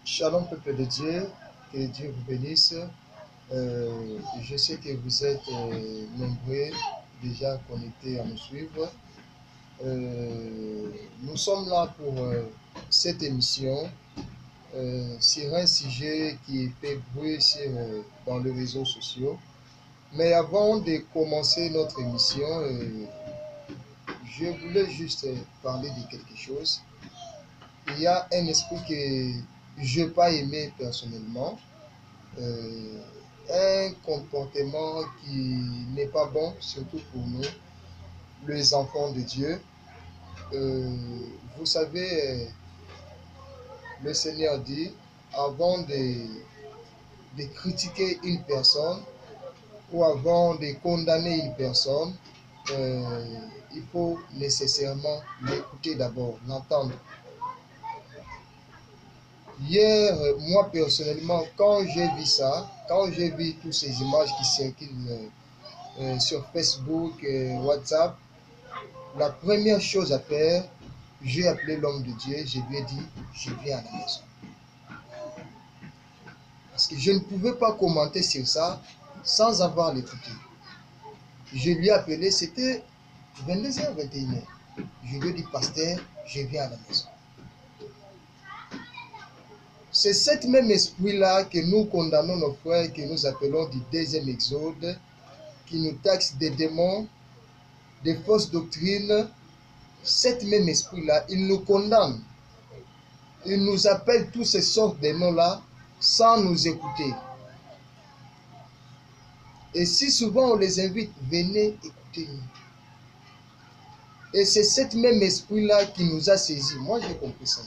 Shalom peuple de Dieu, que Dieu vous bénisse. Je sais que vous êtes nombreux déjà connectés à nous suivre. Nous sommes là pour cette émission sur un sujet qui fait bruit dans les réseaux sociaux. Mais avant de commencer notre émission, je voulais juste parler de quelque chose. Il y a un esprit que je n'ai pas aimé personnellement. Un comportement qui n'est pas bon, surtout pour nous, les enfants de Dieu. Vous savez, le Seigneur dit, avant de critiquer une personne ou avant de condamner une personne, il faut nécessairement l'écouter d'abord, l'entendre. Hier, moi personnellement, quand j'ai vu ça, quand j'ai vu toutes ces images qui circulent sur Facebook, WhatsApp, la première chose à faire, j'ai appelé l'homme de Dieu, je lui ai dit, je viens à la maison. Parce que je ne pouvais pas commenter sur ça sans avoir l'écouté. Je lui ai appelé, c'était 22h, 21h. Je lui ai dit, pasteur, je viens à la maison. C'est cet même esprit-là que nous condamnons nos frères, que nous appelons du deuxième exode, qui nous taxe des démons, des fausses doctrines. Cet même esprit-là, il nous condamne. Il nous appelle tous ces sortes de noms-là sans nous écouter. Et si souvent on les invite, venez écouter-nous. Et c'est cet même esprit-là qui nous a saisis. Moi, j'ai compris ça.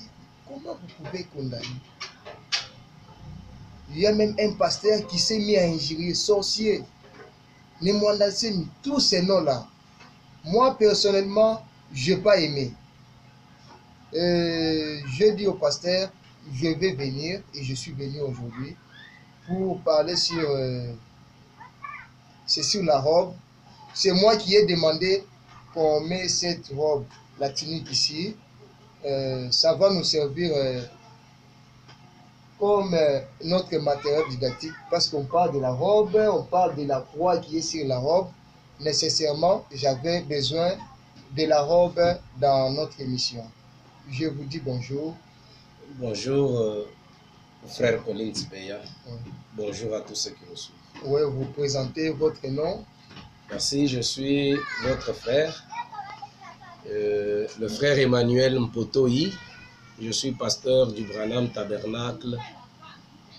Comment vous pouvez condamner? Il y a même un pasteur qui s'est mis à injurier, sorcier, Nemwandasemi, tous ces noms-là. Moi, personnellement, je n'ai pas aimé. Je dis au pasteur, je vais venir, et je suis venu aujourd'hui, pour parler sur la robe. C'est moi qui ai demandé qu'on mette cette robe, la tunique ici. Ça va nous servir comme notre matériel didactique, parce qu'on parle de la robe, on parle de la croix qui est sur la robe. Nécessairement, j'avais besoin de la robe dans notre émission. Je vous dis bonjour. Bonjour, frère Colin Tsibeya. Oui. Bonjour à tous ceux qui nous suivent. Oui, vous présentez votre nom. Merci, je suis votre frère, le frère Emmanuel Mpotoyi. Je suis pasteur du Branham Tabernacle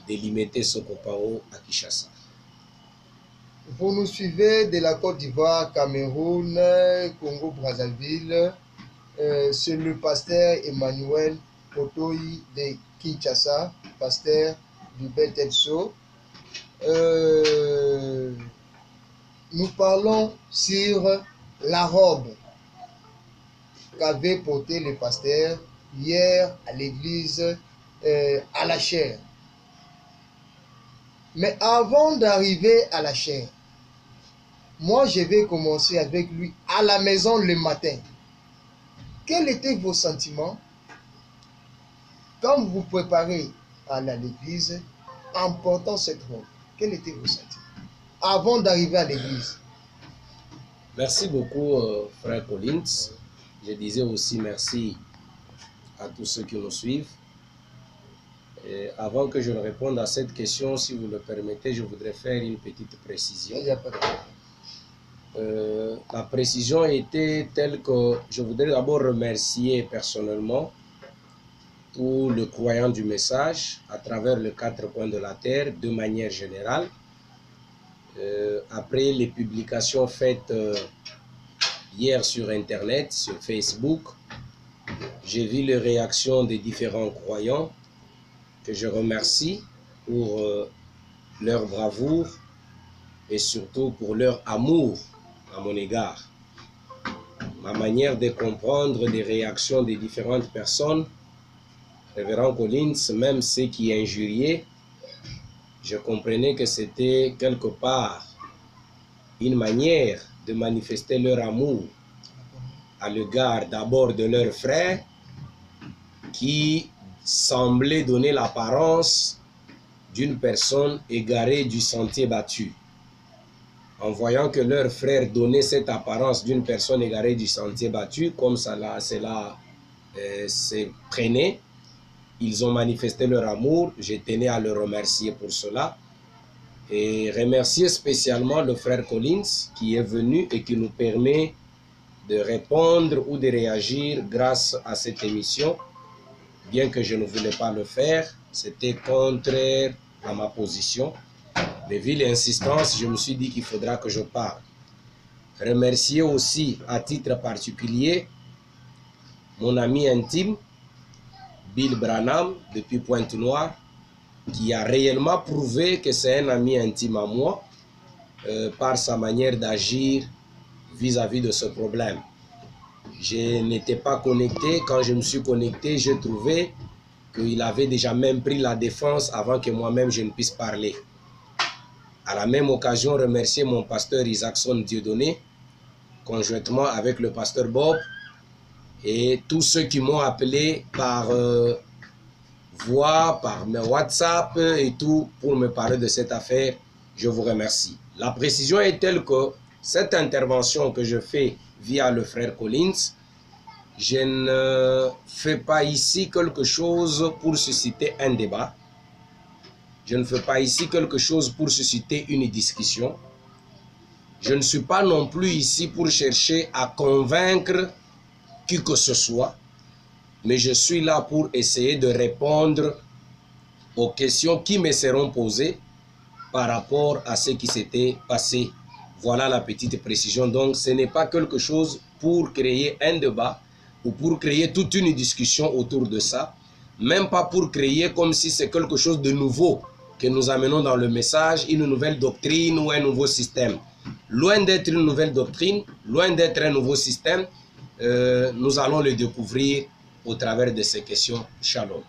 de Limete Sokopao à Kinshasa. Vous nous suivez de la Côte d'Ivoire, Cameroun, Congo-Brazzaville. C'est le pasteur Emmanuel Mpotoyi de Kinshasa, pasteur du Bethel-So. Nous parlons sur la robe qu'avait porté le pasteur hier à l'église à la chaire. Mais avant d'arriver à la chaire, moi je vais commencer avec lui à la maison le matin. Quels étaient vos sentiments quand vous vous préparez à aller à l'église en portant cette robe? Quels étaient vos sentiments avant d'arriver à l'église? Merci beaucoup, frère Collins. Je disais aussi merci à tous ceux qui nous suivent. Et avant que je ne réponde à cette question, si vous le permettez, je voudrais faire une petite précision. Il n'y a pas de La précision était telle que je voudrais d'abord remercier personnellement tous les croyants du message à travers les 4 coins de la terre de manière générale. Après les publications faites hier sur Internet, sur Facebook, j'ai vu les réactions des différents croyants que je remercie pour leur bravoure et surtout pour leur amour à mon égard. Ma manière de comprendre les réactions des différentes personnes, Révérend Collins, même ceux qui injuriaient, je comprenais que c'était quelque part une manière de manifester leur amour à l'égard d'abord de leurs frères qui semblaient donner l'apparence d'une personne égarée du sentier battu. En voyant que leur frère donnait cette apparence d'une personne égarée du sentier battu, comme cela se prenait, ils ont manifesté leur amour. Je tenais à le remercier pour cela. Et remercier spécialement le frère Collins qui est venu et qui nous permet de répondre ou de réagir grâce à cette émission. Bien que je ne voulais pas le faire, c'était contraire à ma position. Mais vu l'insistance, je me suis dit qu'il faudra que je parle. Remercier aussi à titre particulier mon ami intime, Bill Branham, depuis Pointe-Noire, qui a réellement prouvé que c'est un ami intime à moi par sa manière d'agir vis-à-vis de ce problème. Je n'étais pas connecté. Quand je me suis connecté, j'ai trouvé qu'il avait déjà même pris la défense avant que moi-même je ne puisse parler. À la même occasion, remercier mon pasteur Isaacson Dieudonné, conjointement avec le pasteur Bob, et tous ceux qui m'ont appelé par voix, par mes WhatsApp et tout pour me parler de cette affaire. Je vous remercie. La précision est telle que cette intervention que je fais via le frère Collins, je ne fais pas ici quelque chose pour susciter un débat. Je ne fais pas ici quelque chose pour susciter une discussion. Je ne suis pas non plus ici pour chercher à convaincre qui que ce soit, mais je suis là pour essayer de répondre aux questions qui me seront posées par rapport à ce qui s'était passé. Voilà la petite précision. Donc, ce n'est pas quelque chose pour créer un débat ou pour créer toute une discussion autour de ça, même pas pour créer comme si c'est quelque chose de nouveau que nous amenons dans le message, une nouvelle doctrine ou un nouveau système. Loin d'être une nouvelle doctrine, loin d'être un nouveau système, nous allons le découvrir au travers de ces questions. Shalom.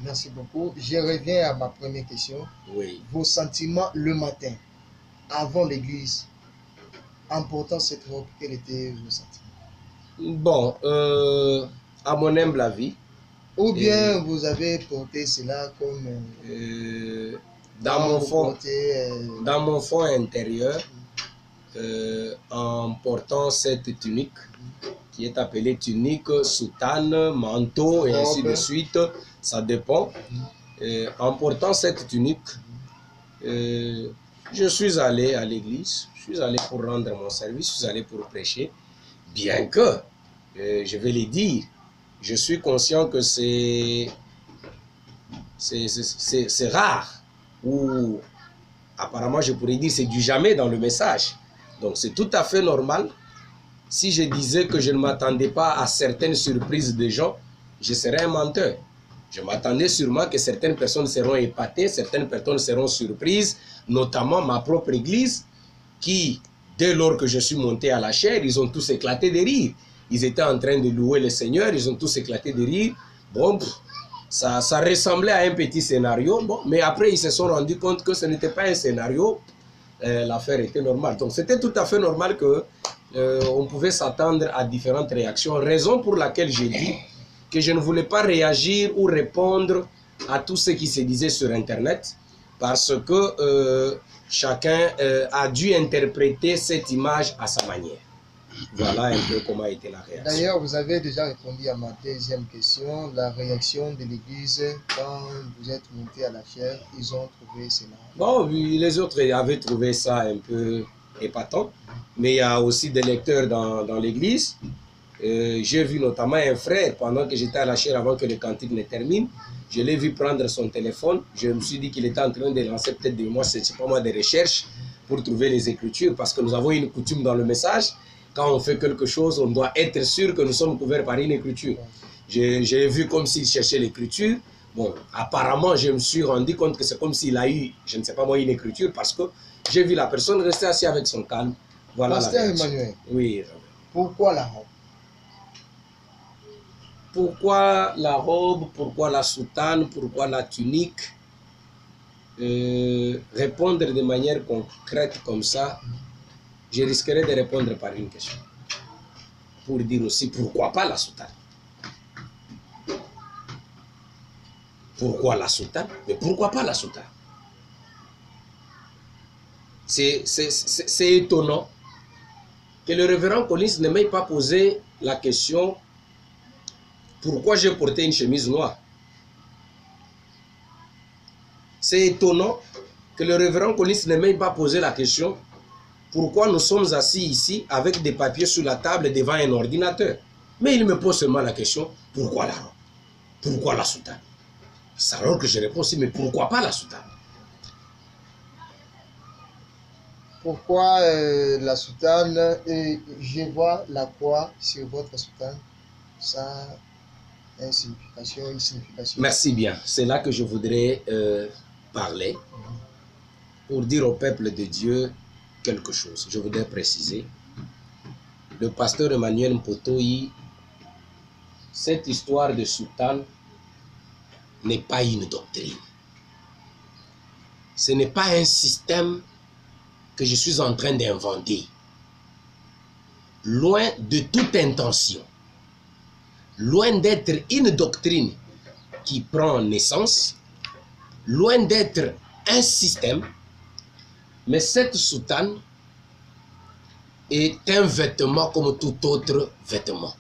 Merci beaucoup. Je reviens à ma première question. Oui. Vos sentiments le matin, avant l'église, en portant cette robe, quels étaient vos sentiments? Bon, à mon humble avis. Ou bien vous avez porté cela comme... dans mon fond intérieur, en portant cette tunique, qui est appelée tunique, soutane, manteau et ainsi de suite, ça dépend. En portant cette tunique, je suis allé à l'église, je suis allé pour rendre mon service, je suis allé pour prêcher, bien que, je vais le dire, je suis conscient que c'est rare, ou apparemment je pourrais dire c'est du jamais dans le message. Donc c'est tout à fait normal. Si je disais que je ne m'attendais pas à certaines surprises de gens, je serais un menteur. Je m'attendais sûrement que certaines personnes seront épatées, certaines personnes seront surprises, notamment ma propre église, qui, dès lors que je suis monté à la chaire, ils ont tous éclaté de rire. Ils étaient en train de louer le Seigneur, ils ont tous éclaté de rire. Bon, ça ressemblait à un petit scénario, bon, mais après ils se sont rendus compte que ce n'était pas un scénario, l'affaire était normale. Donc c'était tout à fait normal que on pouvait s'attendre à différentes réactions, raison pour laquelle j'ai dit que je ne voulais pas réagir ou répondre à tout ce qui se disait sur Internet, parce que chacun a dû interpréter cette image à sa manière. Voilà un peu comment a été la réaction. D'ailleurs, vous avez déjà répondu à ma deuxième question, la réaction de l'église quand vous êtes monté à la chaire, ils ont trouvé cela. Bon, oui, les autres avaient trouvé ça un peu épatant, mais il y a aussi des lecteurs dans l'église. J'ai vu notamment un frère, pendant que j'étais à la chaire avant que le cantique ne termine, je l'ai vu prendre son téléphone, je me suis dit qu'il était en train de lancer peut-être des recherches pour trouver les écritures, parce que nous avons une coutume dans le message. Quand on fait quelque chose, on doit être sûr que nous sommes couverts par une écriture. J'ai vu comme s'il cherchait l'écriture. Bon, apparemment, je me suis rendu compte que c'est comme s'il a eu, je ne sais pas moi, une écriture, parce que j'ai vu la personne rester assise avec son calme. Voilà. Pasteur Emmanuel, oui. Pourquoi la robe? Pourquoi la robe? Pourquoi la soutane? Pourquoi la tunique? Répondre de manière concrète comme ça, je risquerais de répondre par une question. Pour dire aussi pourquoi pas la soutane. Pourquoi la soutane? Mais pourquoi pas la soutane? C'est étonnant que le révérend Collins ne m'ait pas posé la question pourquoi j'ai porté une chemise noire. C'est étonnant que le révérend Collins ne m'ait pas posé la question pourquoi nous sommes assis ici avec des papiers sur la table devant un ordinateur. Mais il me pose seulement la question, pourquoi la robe? Pourquoi la soutane? C'est alors que je réponds aussi, mais pourquoi pas la soutane? Pourquoi la soutane? Je vois la croix sur votre soutane. Ça a une signification. Merci bien. C'est là que je voudrais parler pour dire au peuple de Dieu quelque chose. Je voudrais préciser. Le pasteur Emmanuel Mpotoyi, cette histoire de soutane n'est pas une doctrine. Ce n'est pas un système que je suis en train d'inventer. Loin de toute intention. Loin d'être une doctrine qui prend naissance. Loin d'être un système. Mais cette soutane est un vêtement comme tout autre vêtement.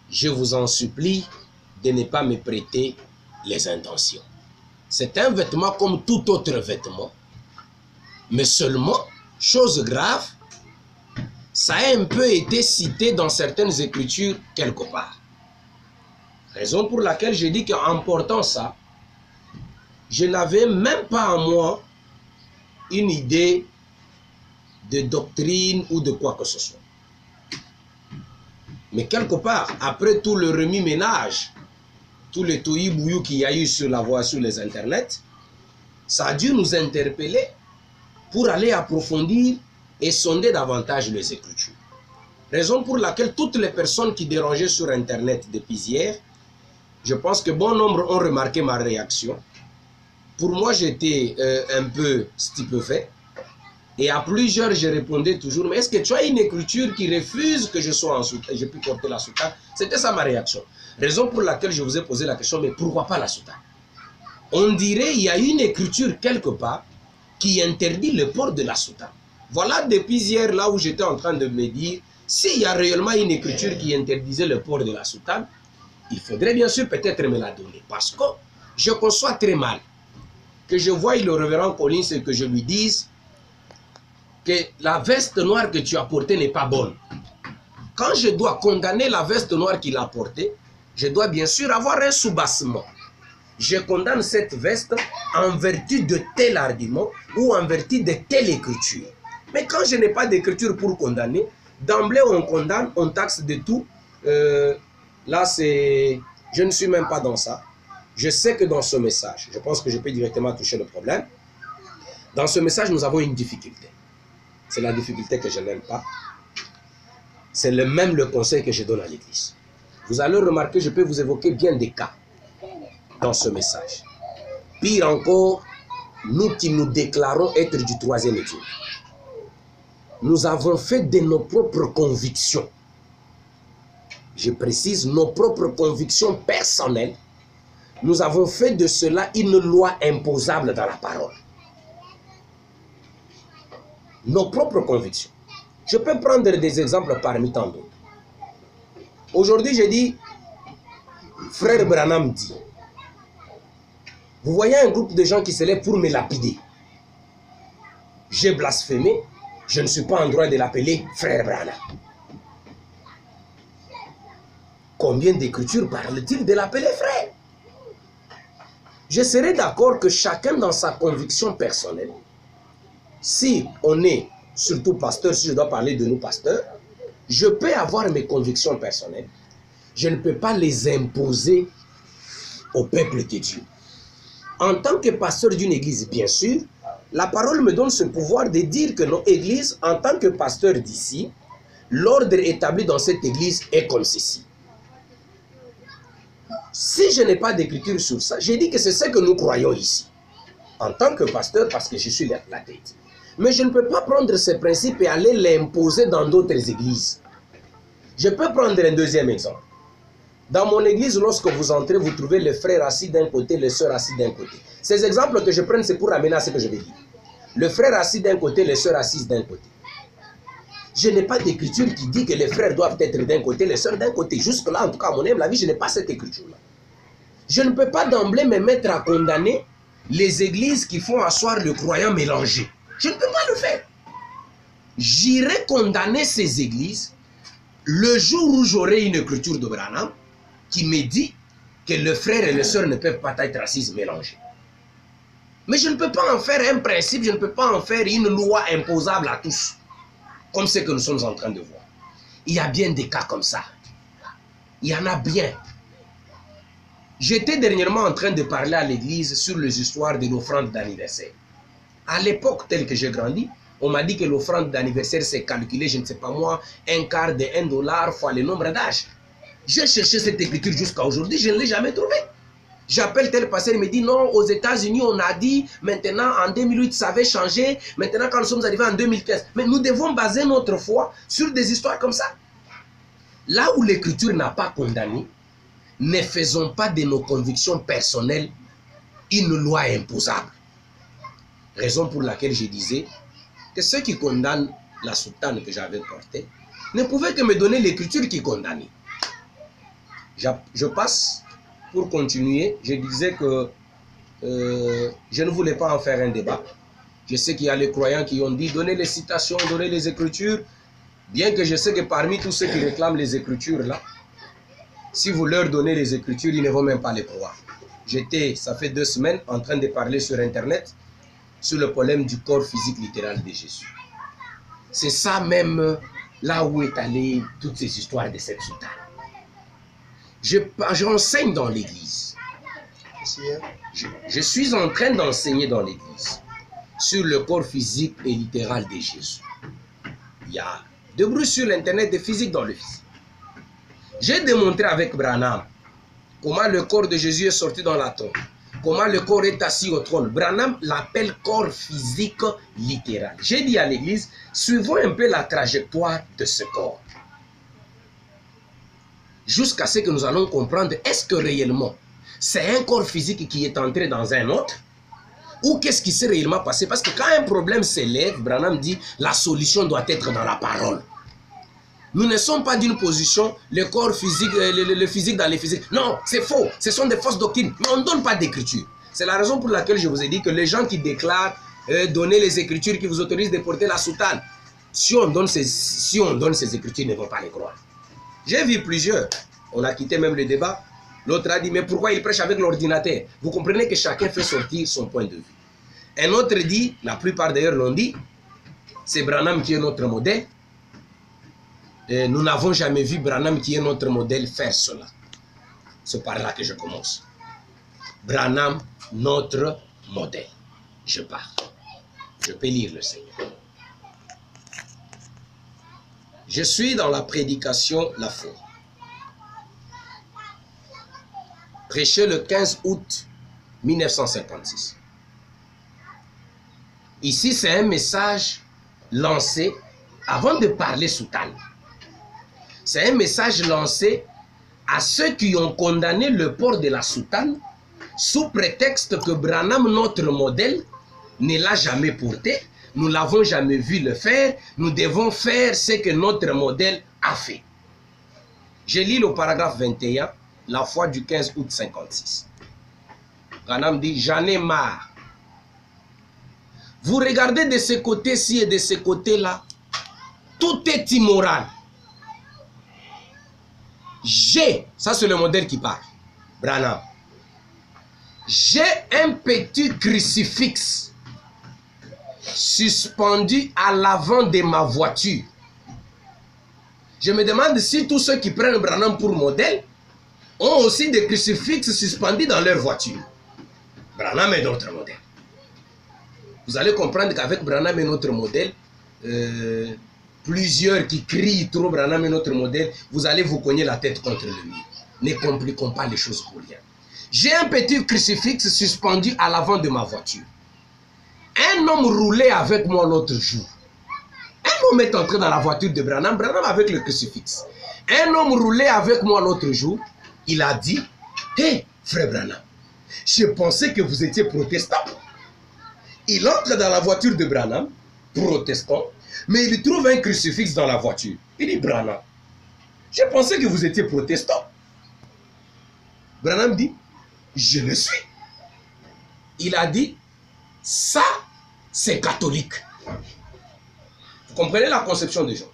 Je vous en supplie de ne pas me prêter les intentions. C'est un vêtement comme tout autre vêtement. Mais seulement, chose grave, ça a un peu été cité dans certaines écritures quelque part. Raison pour laquelle je dis qu'en portant ça, je n'avais même pas en moi une idée de doctrine ou de quoi que ce soit. Mais quelque part, après tout le remue-ménage, tout le tohu-bouyou qu'il y a eu sur la voie, sur les internets, ça a dû nous interpeller pour aller approfondir et sonder davantage les Écritures. Raison pour laquelle toutes les personnes qui dérangeaient sur Internet depuis hier, je pense que bon nombre ont remarqué ma réaction. Pour moi, j'étais un peu stupéfait. Et à plusieurs, je répondais toujours, mais est-ce que tu as une écriture qui refuse que je sois en soutane, je puisse porter la soutane? C'était ça ma réaction. Raison pour laquelle je vous ai posé la question, mais pourquoi pas la soutane? On dirait qu'il y a une écriture quelque part qui interdit le port de la soutane. Voilà depuis hier là où j'étais en train de me dire, s'il y a réellement une écriture qui interdisait le port de la soutane, il faudrait bien sûr peut-être me la donner. Parce que je conçois très mal que je voie le révérend Collins et que je lui dise que la veste noire que tu as portée n'est pas bonne. Quand je dois condamner la veste noire qu'il a portée, je dois bien sûr avoir un soubassement. Je condamne cette veste en vertu de tel argument ou en vertu de telle écriture. Mais quand je n'ai pas d'écriture pour condamner, d'emblée on condamne, on taxe de tout. Là, je ne suis même pas dans ça. Je sais que dans ce message, je pense que je peux directement toucher le problème. Dans ce message, nous avons une difficulté. C'est la difficulté que je n'aime pas. C'est même le conseil que je donne à l'Église. Vous allez remarquer, je peux vous évoquer bien des cas dans ce message. Pire encore, nous qui nous déclarons être du troisième étude. Nous avons fait de nos propres convictions, je précise, nos propres convictions personnelles, nous avons fait de cela une loi imposable dans la parole. Nos propres convictions. Je peux prendre des exemples parmi tant d'autres. Aujourd'hui, je dis, frère Branham dit, vous voyez un groupe de gens qui se lèvent pour me lapider. J'ai blasphémé, je ne suis pas en droit de l'appeler frère Branham. Combien d'écritures parle-t-il de l'appeler frère? Je serais d'accord que chacun dans sa conviction personnelle, si on est surtout pasteur, si je dois parler de nous pasteurs, je peux avoir mes convictions personnelles. Je ne peux pas les imposer au peuple de Dieu. En tant que pasteur d'une église, bien sûr, la parole me donne ce pouvoir de dire que nos églises, en tant que pasteur d'ici, l'ordre établi dans cette église est comme ceci. Si je n'ai pas d'écriture sur ça, j'ai dit que c'est ce que nous croyons ici. En tant que pasteur, parce que je suis la tête. Mais je ne peux pas prendre ces principes et aller l'imposer dans d'autres églises. Je peux prendre un deuxième exemple. Dans mon église, lorsque vous entrez, vous trouvez les frères assis d'un côté, les sœurs assis d'un côté. Ces exemples que je prends, c'est pour amener à ce que je vais dire. Le frère assis d'un côté, les sœurs assises d'un côté. Je n'ai pas d'écriture qui dit que les frères doivent être d'un côté, les sœurs d'un côté. Jusque-là, en tout cas, à mon humble avis, je n'ai pas cette écriture-là. Je ne peux pas d'emblée me mettre à condamner les églises qui font asseoir le croyant mélangé. Je ne peux pas le faire. J'irai condamner ces églises le jour où j'aurai une écriture de Branham qui me dit que le frère et les sœurs ne peuvent pas être assis mélangés. Mais je ne peux pas en faire un principe, je ne peux pas en faire une loi imposable à tous, comme ce que nous sommes en train de voir. Il y a bien des cas comme ça. Il y en a bien. J'étais dernièrement en train de parler à l'église sur les histoires de l'offrande d'anniversaire. À l'époque telle que j'ai grandi, on m'a dit que l'offrande d'anniversaire c'est calculé, je ne sais pas moi, un quart de $1 fois le nombre d'âges. J'ai cherché cette écriture jusqu'à aujourd'hui, je ne l'ai jamais trouvée. J'appelle tel pasteur, il me dit non, aux États-Unis on a dit, maintenant en 2008 ça avait changé, maintenant quand nous sommes arrivés en 2015. Mais nous devons baser notre foi sur des histoires comme ça. Là où l'écriture n'a pas condamné, ne faisons pas de nos convictions personnelles une loi imposable. Raison pour laquelle je disais que ceux qui condamnent la soutane que j'avais portée ne pouvaient que me donner l'écriture qui condamnait. Je passe pour continuer. Je disais que je ne voulais pas en faire un débat. Je sais qu'il y a les croyants qui ont dit donner les citations, donner les écritures. Bien que je sais que parmi tous ceux qui réclament les écritures là, si vous leur donnez les écritures, ils ne vont même pas les croire. J'étais, ça fait 2 semaines, en train de parler sur Internet sur le problème du corps physique littéral de Jésus. C'est ça même là où est allée toutes ces histoires de cette soutane. J'enseigne dans l'église. Je suis en train d'enseigner dans l'église sur le corps physique et littéral de Jésus. Il y a de bruit sur l'internet de physique dans le physique. J'ai démontré avec Branham comment le corps de Jésus est sorti dans la tombe, comment le corps est assis au trône. Branham l'appelle corps physique littéral. J'ai dit à l'église, suivons un peu la trajectoire de ce corps. Jusqu'à ce que nous allons comprendre, est-ce que réellement, c'est un corps physique qui est entré dans un autre? Ou qu'est-ce qui s'est réellement passé? Parce que quand un problème s'élève, Branham dit, la solution doit être dans la parole. Nous ne sommes pas d'une position, le corps physique, le physique dans les physiques. Non, c'est faux. Ce sont des fausses doctrines. Mais on ne donne pas d'écriture. C'est la raison pour laquelle je vous ai dit que les gens qui déclarent donner les écritures qui vous autorisent de porter la soutane, si on donne ces écritures, ils ne vont pas les croire. J'ai vu plusieurs. On a quitté même le débat. L'autre a dit, mais pourquoi il prêche avec l'ordinateur? Vous comprenez que chacun fait sortir son point de vue. Un autre dit, la plupart d'ailleurs l'ont dit, c'est Branham qui est notre modèle. Et nous n'avons jamais vu Branham qui est notre modèle faire cela. C'est par là que je commence. Branham, notre modèle. Je pars. Je peux lire le Seigneur. Je suis dans la prédication La foi. Prêché le 15 août 1956. Ici, c'est un message lancé avant de parler soutane. C'est un message lancé à ceux qui ont condamné le port de la soutane sous prétexte que Branham, notre modèle, ne l'a jamais porté. Nous ne l'avons jamais vu le faire. Nous devons faire ce que notre modèle a fait. Je lis le paragraphe 21, la foi du 15 août 56. Branham dit, j'en ai marre. Vous regardez de ce côté-ci et de ce côté-là, tout est immoral. Ça c'est le modèle qui parle, Branham. J'ai un petit crucifix suspendu à l'avant de ma voiture. Je me demande si tous ceux qui prennent Branham pour modèle ont aussi des crucifixes suspendus dans leur voiture. Branham est notre modèle. Vous allez comprendre qu'avec Branham et notre modèle, plusieurs qui crient trop Branham est notre modèle, vous allez vous cogner la tête contre le mur. Ne compliquons pas les choses pour rien. J'ai un petit crucifix suspendu à l'avant de ma voiture. Un homme roulait avec moi l'autre jour. Un homme est entré dans la voiture de Branham, Branham avec le crucifix. Un homme roulait avec moi l'autre jour. il a dit, hé, frère Branham, je pensais que vous étiez protestant. Il entre dans la voiture de Branham, protestant, mais il trouve un crucifix dans la voiture. Il dit, Branham, je pensais que vous étiez protestant. Branham dit, je le suis. Il a dit, ça, c'est catholique. Vous comprenez la conception des gens?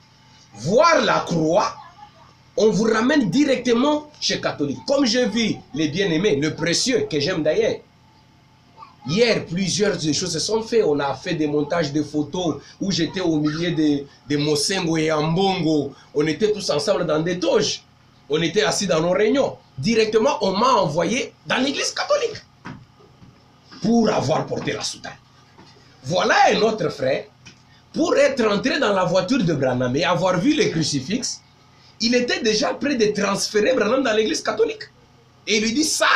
Voir la croix, on vous ramène directement chez catholique. Comme j'ai vu les bien-aimés, le précieux, que j'aime d'ailleurs. Hier, plusieurs choses se sont faites. On a fait des montages de photos où j'étais au milieu de Mosengo et Ambongo. On était tous ensemble dans des toges. On était assis dans nos réunions. Directement, on m'a envoyé dans l'église catholique pour avoir porté la soutane. Voilà un autre frère, pour être entré dans la voiture de Branham et avoir vu le crucifix, il était déjà prêt de transférer Branham dans l'église catholique. Et il lui dit, ça,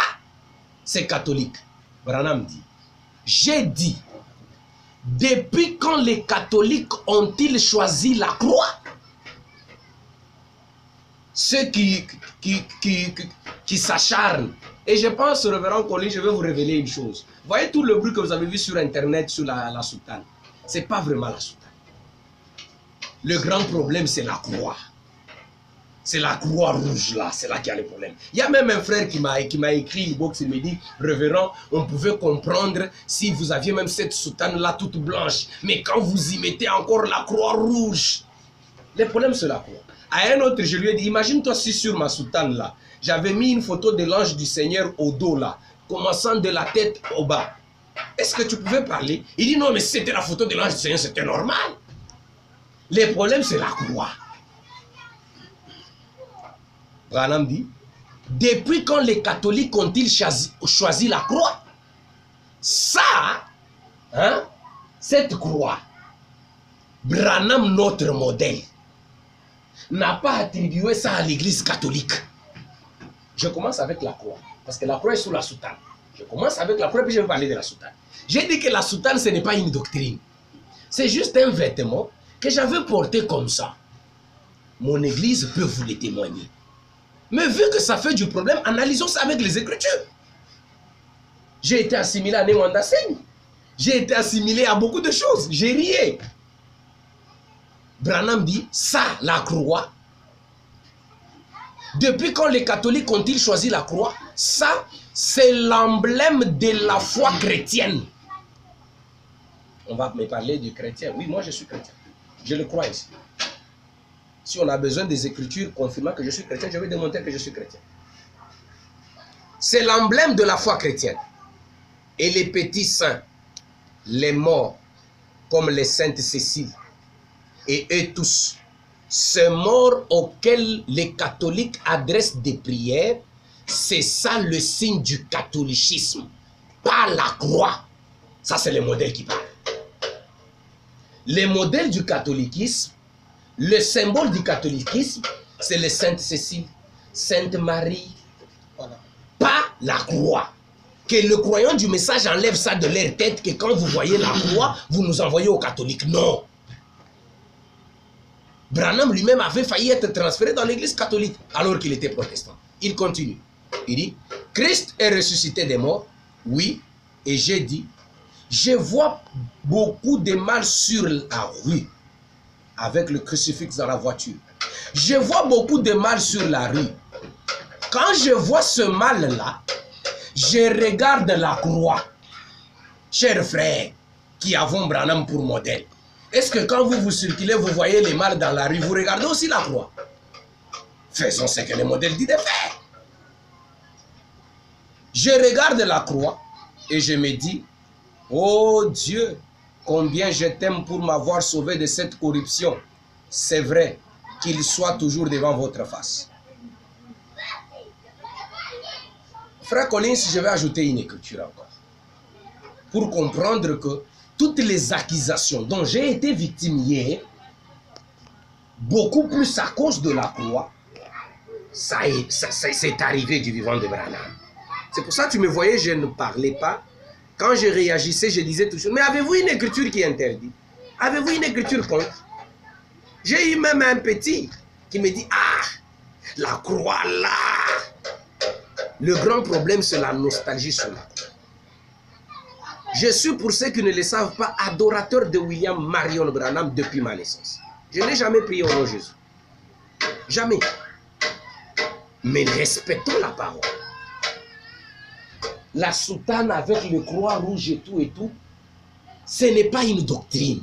c'est catholique. Branham dit, j'ai dit, depuis quand les catholiques ont-ils choisi la croix? Ceux qui s'acharnent. Et je pense, révérend Colin, je vais vous révéler une chose. Voyez tout le bruit que vous avez vu sur Internet sur la soutane. Ce n'est pas vraiment la soutane. Le grand problème, c'est la croix. C'est la croix rouge là, c'est là qu'il y a le problème. Il y a même un frère qui m'a écrit, il me dit, révérend, on pouvait comprendre si vous aviez même cette soutane là toute blanche. Mais quand vous y mettez encore la croix rouge, le problème c'est la croix. À un autre, je lui ai dit, imagine-toi si sur ma soutane là, j'avais mis une photo de l'ange du Seigneur au dos là, commençant de la tête au bas. Est-ce que tu pouvais parler? Il dit non, mais si c'était la photo de l'ange du Seigneur, c'était normal. Le problème, c'est la croix. Branham dit, depuis quand les catholiques ont-ils choisi la croix? Ça, hein, cette croix, Branham, notre modèle, n'a pas attribué ça à l'église catholique. Je commence avec la croix, parce que la croix est sous la soutane. Je commence avec la croix, puis je vais parler de la soutane. J'ai dit que la soutane, ce n'est pas une doctrine. C'est juste un vêtement que j'avais porté comme ça. Mon église peut vous le témoigner. Mais vu que ça fait du problème, analysons ça avec les Écritures. J'ai été assimilé à Néwanda Seigne. J'ai été assimilé à beaucoup de choses. J'ai rié. Branham dit, ça, la croix. Depuis quand les catholiques ont-ils choisi la croix? Ça, c'est l'emblème de la foi chrétienne. On va me parler du chrétien. Oui, moi je suis chrétien. Je le crois ici. Si on a besoin des Écritures confirmant que je suis chrétien, je vais démontrer que je suis chrétien. C'est l'emblème de la foi chrétienne. Et les petits saints, les morts, comme les saintes Cécile, et eux tous, ces morts auxquels les catholiques adressent des prières, c'est ça le signe du catholicisme. Pas la croix. Ça, c'est le modèle qui parle. Le modèle du catholicisme, le symbole du catholicisme, c'est les saintes Cécile, Sainte Marie. Voilà. Pas la croix. Que le croyant du message enlève ça de leur tête, que quand vous voyez la croix, vous nous envoyez aux catholiques. Non. Branham lui-même avait failli être transféré dans l'église catholique alors qu'il était protestant. Il continue. Il dit, Christ est ressuscité des morts. Oui. Et j'ai dit, je vois beaucoup de mal sur la rue avec le crucifix dans la voiture. Je vois beaucoup de mal sur la rue. Quand je vois ce mal-là, je regarde la croix. Chers frères, qui avons Branham pour modèle, est-ce que quand vous circulez, vous voyez les mal dans la rue, vous regardez aussi la croix? Faisons ce que le modèle dit de faire. Je regarde la croix et je me dis, oh Dieu, combien je t'aime pour m'avoir sauvé de cette corruption. C'est vrai qu'il soit toujours devant votre face. Frère Collins, je vais ajouter une écriture encore. Pour comprendre que toutes les accusations dont j'ai été victime hier, beaucoup plus à cause de la croix, c'est arrivé du vivant de Branham. C'est pour ça que tu me voyais, je ne parlais pas. Quand je réagissais, je disais toujours, mais avez-vous une écriture qui interdit? Avez-vous une écriture contre? J'ai eu même un petit qui me dit, ah, la croix là, Le grand problème, c'est la nostalgie sur la croix. Je suis, pour ceux qui ne le savent pas, adorateur de William Marion Branham depuis ma naissance. Je n'ai jamais prié au nom de Jésus. Jamais. Mais respectons la parole. La soutane avec le croix rouge et tout, ce n'est pas une doctrine.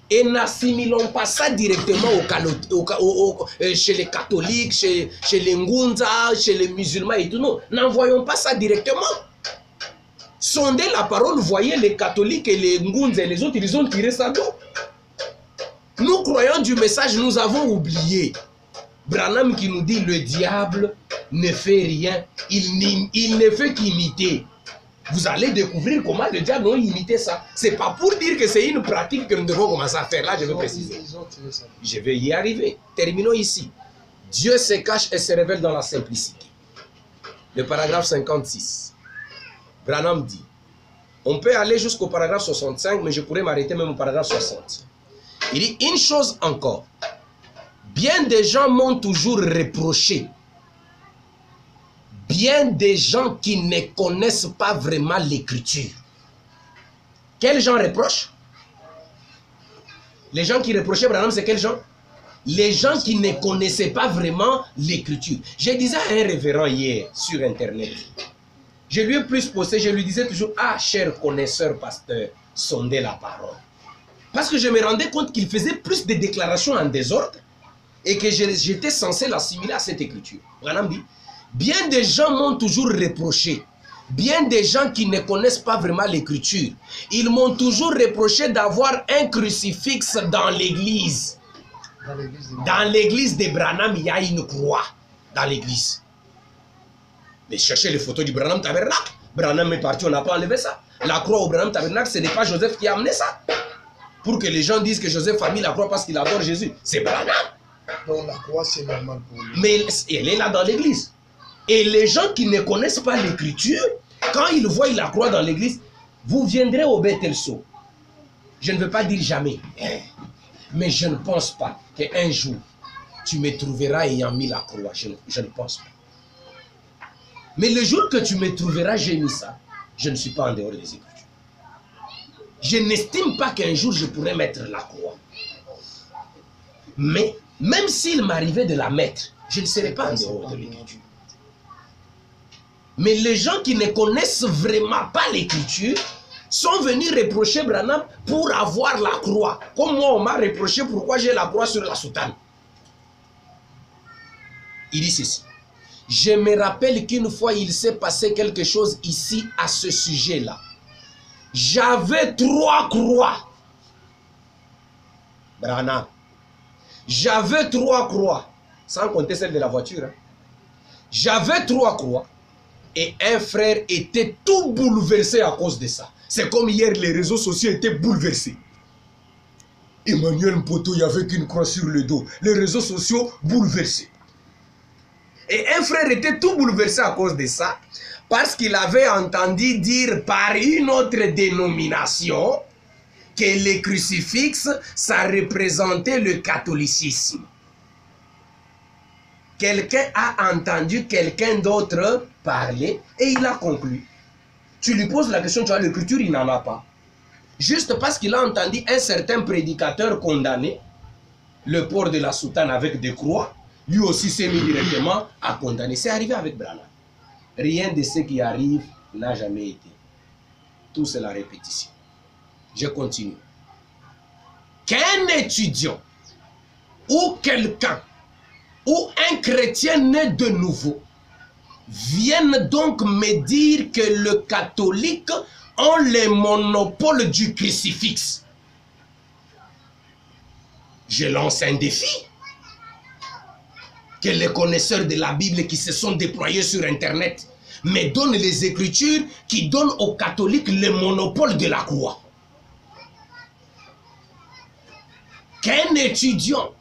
Et n'assimilons pas ça directement chez les catholiques, chez les Ngunza, chez les musulmans et tout. Non, n'envoyons pas ça directement. Sondez la parole, voyez les catholiques et les Ngunza et les autres, ils ont tiré ça d'eau. Nous croyons du message, nous avons oublié. Branham qui nous dit le diable ne fait rien, il ne fait qu'imiter. Vous allez découvrir comment le diable a imité ça. C'est pas pour dire que c'est une pratique que nous devons commencer à faire. Là, je vais préciser. Je vais y arriver. Terminons ici. Dieu se cache et se révèle dans la simplicité. Le paragraphe 56. Branham dit, on peut aller jusqu'au paragraphe 65, mais je pourrais m'arrêter même au paragraphe 60. Il dit, une chose encore. Bien des gens m'ont toujours reproché. Bien des gens qui ne connaissent pas vraiment l'écriture. Quels gens reprochent? Les gens qui reprochaient Branham, c'est quels gens? Les gens qui ne connaissaient pas vraiment l'écriture. Je disais à un révérend hier sur Internet, je lui ai plus posé, je lui disais toujours, ah, cher connaisseur, pasteur, sondez la parole. Parce que je me rendais compte qu'il faisait plus de déclarations en désordre et que j'étais censé l'assimiler à cette écriture. Branham dit, bien des gens m'ont toujours reproché, bien des gens qui ne connaissent pas vraiment l'écriture, ils m'ont toujours reproché d'avoir un crucifix dans l'église. Dans l'église de Branham, il y a une croix dans l'église. Mais cherchez les photos du Branham Tabernacle. Branham est parti, on n'a pas enlevé ça. La croix au Branham Tabernacle, ce n'est pas Joseph qui a amené ça. Pour que les gens disent que Joseph a mis la croix parce qu'il adore Jésus. C'est Branham. Donc la croix, c'est normal pour lui. Mais elle est là dans l'église. Et les gens qui ne connaissent pas l'écriture, quand ils voient la croix dans l'église, vous viendrez au Beth-El-So. Je ne veux pas dire jamais. Mais je ne pense pas qu'un jour, tu me trouveras ayant mis la croix. Je ne pense pas. Mais le jour que tu me trouveras, j'ai mis ça, je ne suis pas en dehors des Écritures. Je n'estime pas qu'un jour je pourrais mettre la croix. Mais même s'il m'arrivait de la mettre, je ne serais pas en dehors de l'Écriture. Mais les gens qui ne connaissent vraiment pas l'Écriture sont venus reprocher Branham pour avoir la croix. Comme moi, on m'a reproché pourquoi j'ai la croix sur la soutane. Il dit ceci. Je me rappelle qu'une fois, il s'est passé quelque chose ici à ce sujet-là. J'avais 3 croix. Branham. J'avais 3 croix. Sans compter celle de la voiture. Hein. J'avais 3 croix. Et un frère était tout bouleversé à cause de ça. C'est comme hier, les réseaux sociaux étaient bouleversés. Emmanuel Mpoto, il n'y avait qu'une croix sur le dos. Les réseaux sociaux bouleversés. Et un frère était tout bouleversé à cause de ça, parce qu'il avait entendu dire par une autre dénomination que les crucifixes, ça représentait le catholicisme. Quelqu'un a entendu quelqu'un d'autre parler et il a conclu. Tu lui poses la question, tu as l'écriture, il n'en a pas. Juste parce qu'il a entendu un certain prédicateur condamner le port de la soutane avec des croix, lui aussi s'est mis directement à condamner. C'est arrivé avec Branham. Rien de ce qui arrive n'a jamais été. Tout c'est la répétition. Je continue. Qu'un étudiant ou quelqu'un ou un chrétien né de nouveau vienne donc me dire que le catholique ont le monopole du crucifix. Je lance un défi. Que les connaisseurs de la Bible qui se sont déployés sur Internet me donnent les Écritures qui donnent aux catholiques le monopole de la croix. Qu'un étudiant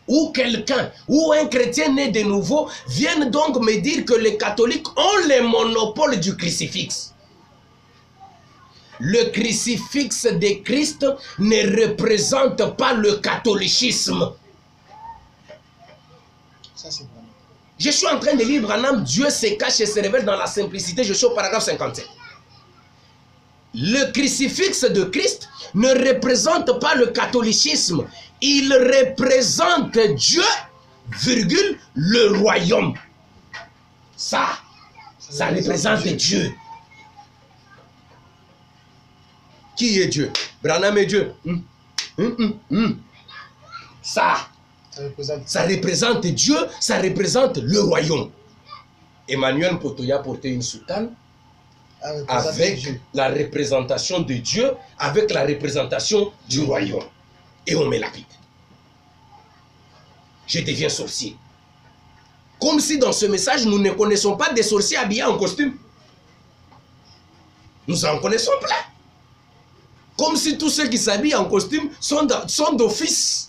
ou quelqu'un ou un chrétien né de nouveau vienne donc me dire que les catholiques ont le monopole du crucifix. Le crucifix de Christ ne représente pas le catholicisme. Ça, c'est vraiment. Je suis en train de lire Branham, Dieu se cache et se révèle dans la simplicité. Je suis au paragraphe 57. Le crucifix de Christ ne représente pas le catholicisme. Il représente Dieu, virgule, le royaume. Ça représente Dieu. Qui est Dieu? Branham est Dieu. Ça représente Dieu, ça représente le royaume. Emmanuel Potoya portait une soutane avec la représentation de Dieu, avec la représentation du royaume. Et on me lapide. Je deviens sorcier. Comme si dans ce message, nous ne connaissons pas des sorciers habillés en costume. Nous en connaissons plein. Comme si tous ceux qui s'habillent en costume sont d'office.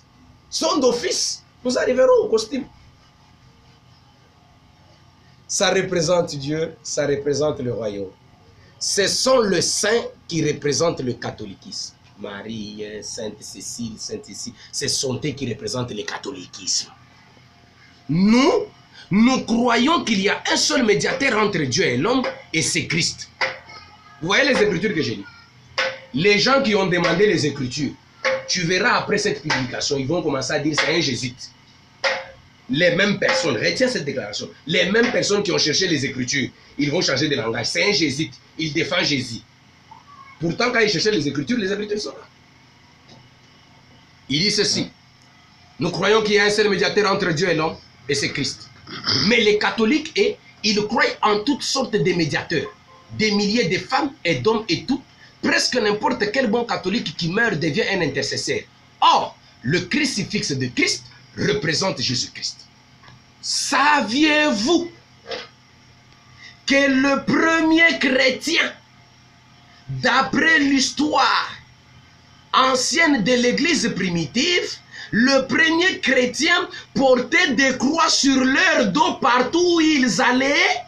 Nous arriverons au costume. Ça représente Dieu, ça représente le royaume. Ce sont les saints qui représentent le catholicisme. Marie, Sainte Cécile, ce sont eux qui représentent le catholicisme. Nous croyons qu'il y a un seul médiateur entre Dieu et l'homme, et c'est Christ. Vous voyez les écritures que j'ai lues? Les gens qui ont demandé les écritures, tu verras après cette publication, ils vont commencer à dire c'est un jésuite. Les mêmes personnes, retiens cette déclaration, les mêmes personnes qui ont cherché les écritures, ils vont changer de langage. C'est un jésuite, il défend Jésus. Pourtant, quand il cherchait les écritures sont là. Il dit ceci: nous croyons qu'il y a un seul médiateur entre Dieu et l'homme, et c'est Christ. Mais les catholiques, ils croient en toutes sortes de médiateurs. Des milliers de femmes et d'hommes et tout. Presque n'importe quel bon catholique qui meurt devient un intercesseur. Or, le crucifix de Christ représente Jésus-Christ. Saviez-vous que le premier chrétien, d'après l'histoire ancienne de l'église primitive, le premier chrétien portait des croix sur leur dos partout où ils allaient?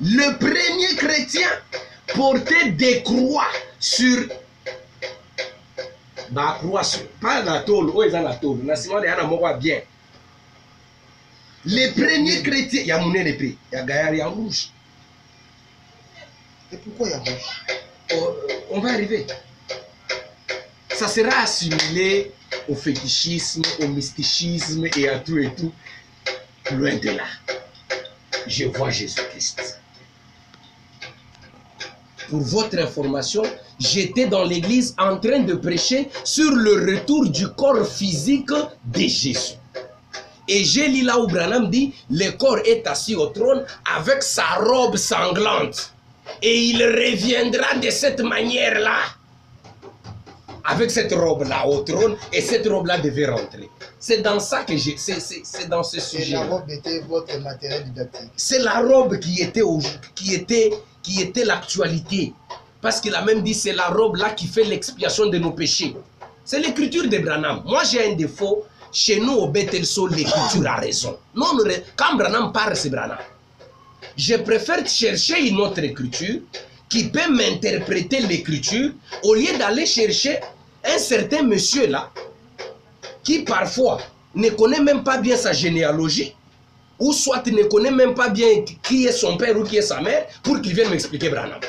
Le premier chrétien portait des croix sur... pas la tôle, où est la tôle? Bien. Les premiers chrétiens, il y a mon épée, il y a Gaillard, il y a rouge. Et pourquoi il y a rouge? On va arriver. Ça sera assimilé au fétichisme, au mysticisme et à tout et tout. Loin de là. Je vois Jésus-Christ. Pour votre information, j'étais dans l'église en train de prêcher sur le retour du corps physique de Jésus. Et j'ai lu là où Branham dit, le corps est assis au trône avec sa robe sanglante. Et il reviendra de cette manière-là. Avec cette robe-là au trône, et cette robe-là devait rentrer. C'est dans ça que j'ai... C'est dans ce sujet. La robe était votre matériel didactique. C'est la robe qui était l'actualité. Parce qu'il a même dit, c'est la robe-là qui fait l'expiation de nos péchés. C'est l'écriture de Branham. Moi, j'ai un défaut. Chez nous, au Bethel-So, l'écriture a raison. Non, quand Branham parle, c'est Branham. Je préfère chercher une autre écriture qui peut m'interpréter l'écriture au lieu d'aller chercher un certain monsieur là qui parfois ne connaît même pas bien sa généalogie ou soit ne connaît même pas bien qui est son père ou qui est sa mère pour qu'il vienne m'expliquer Branham.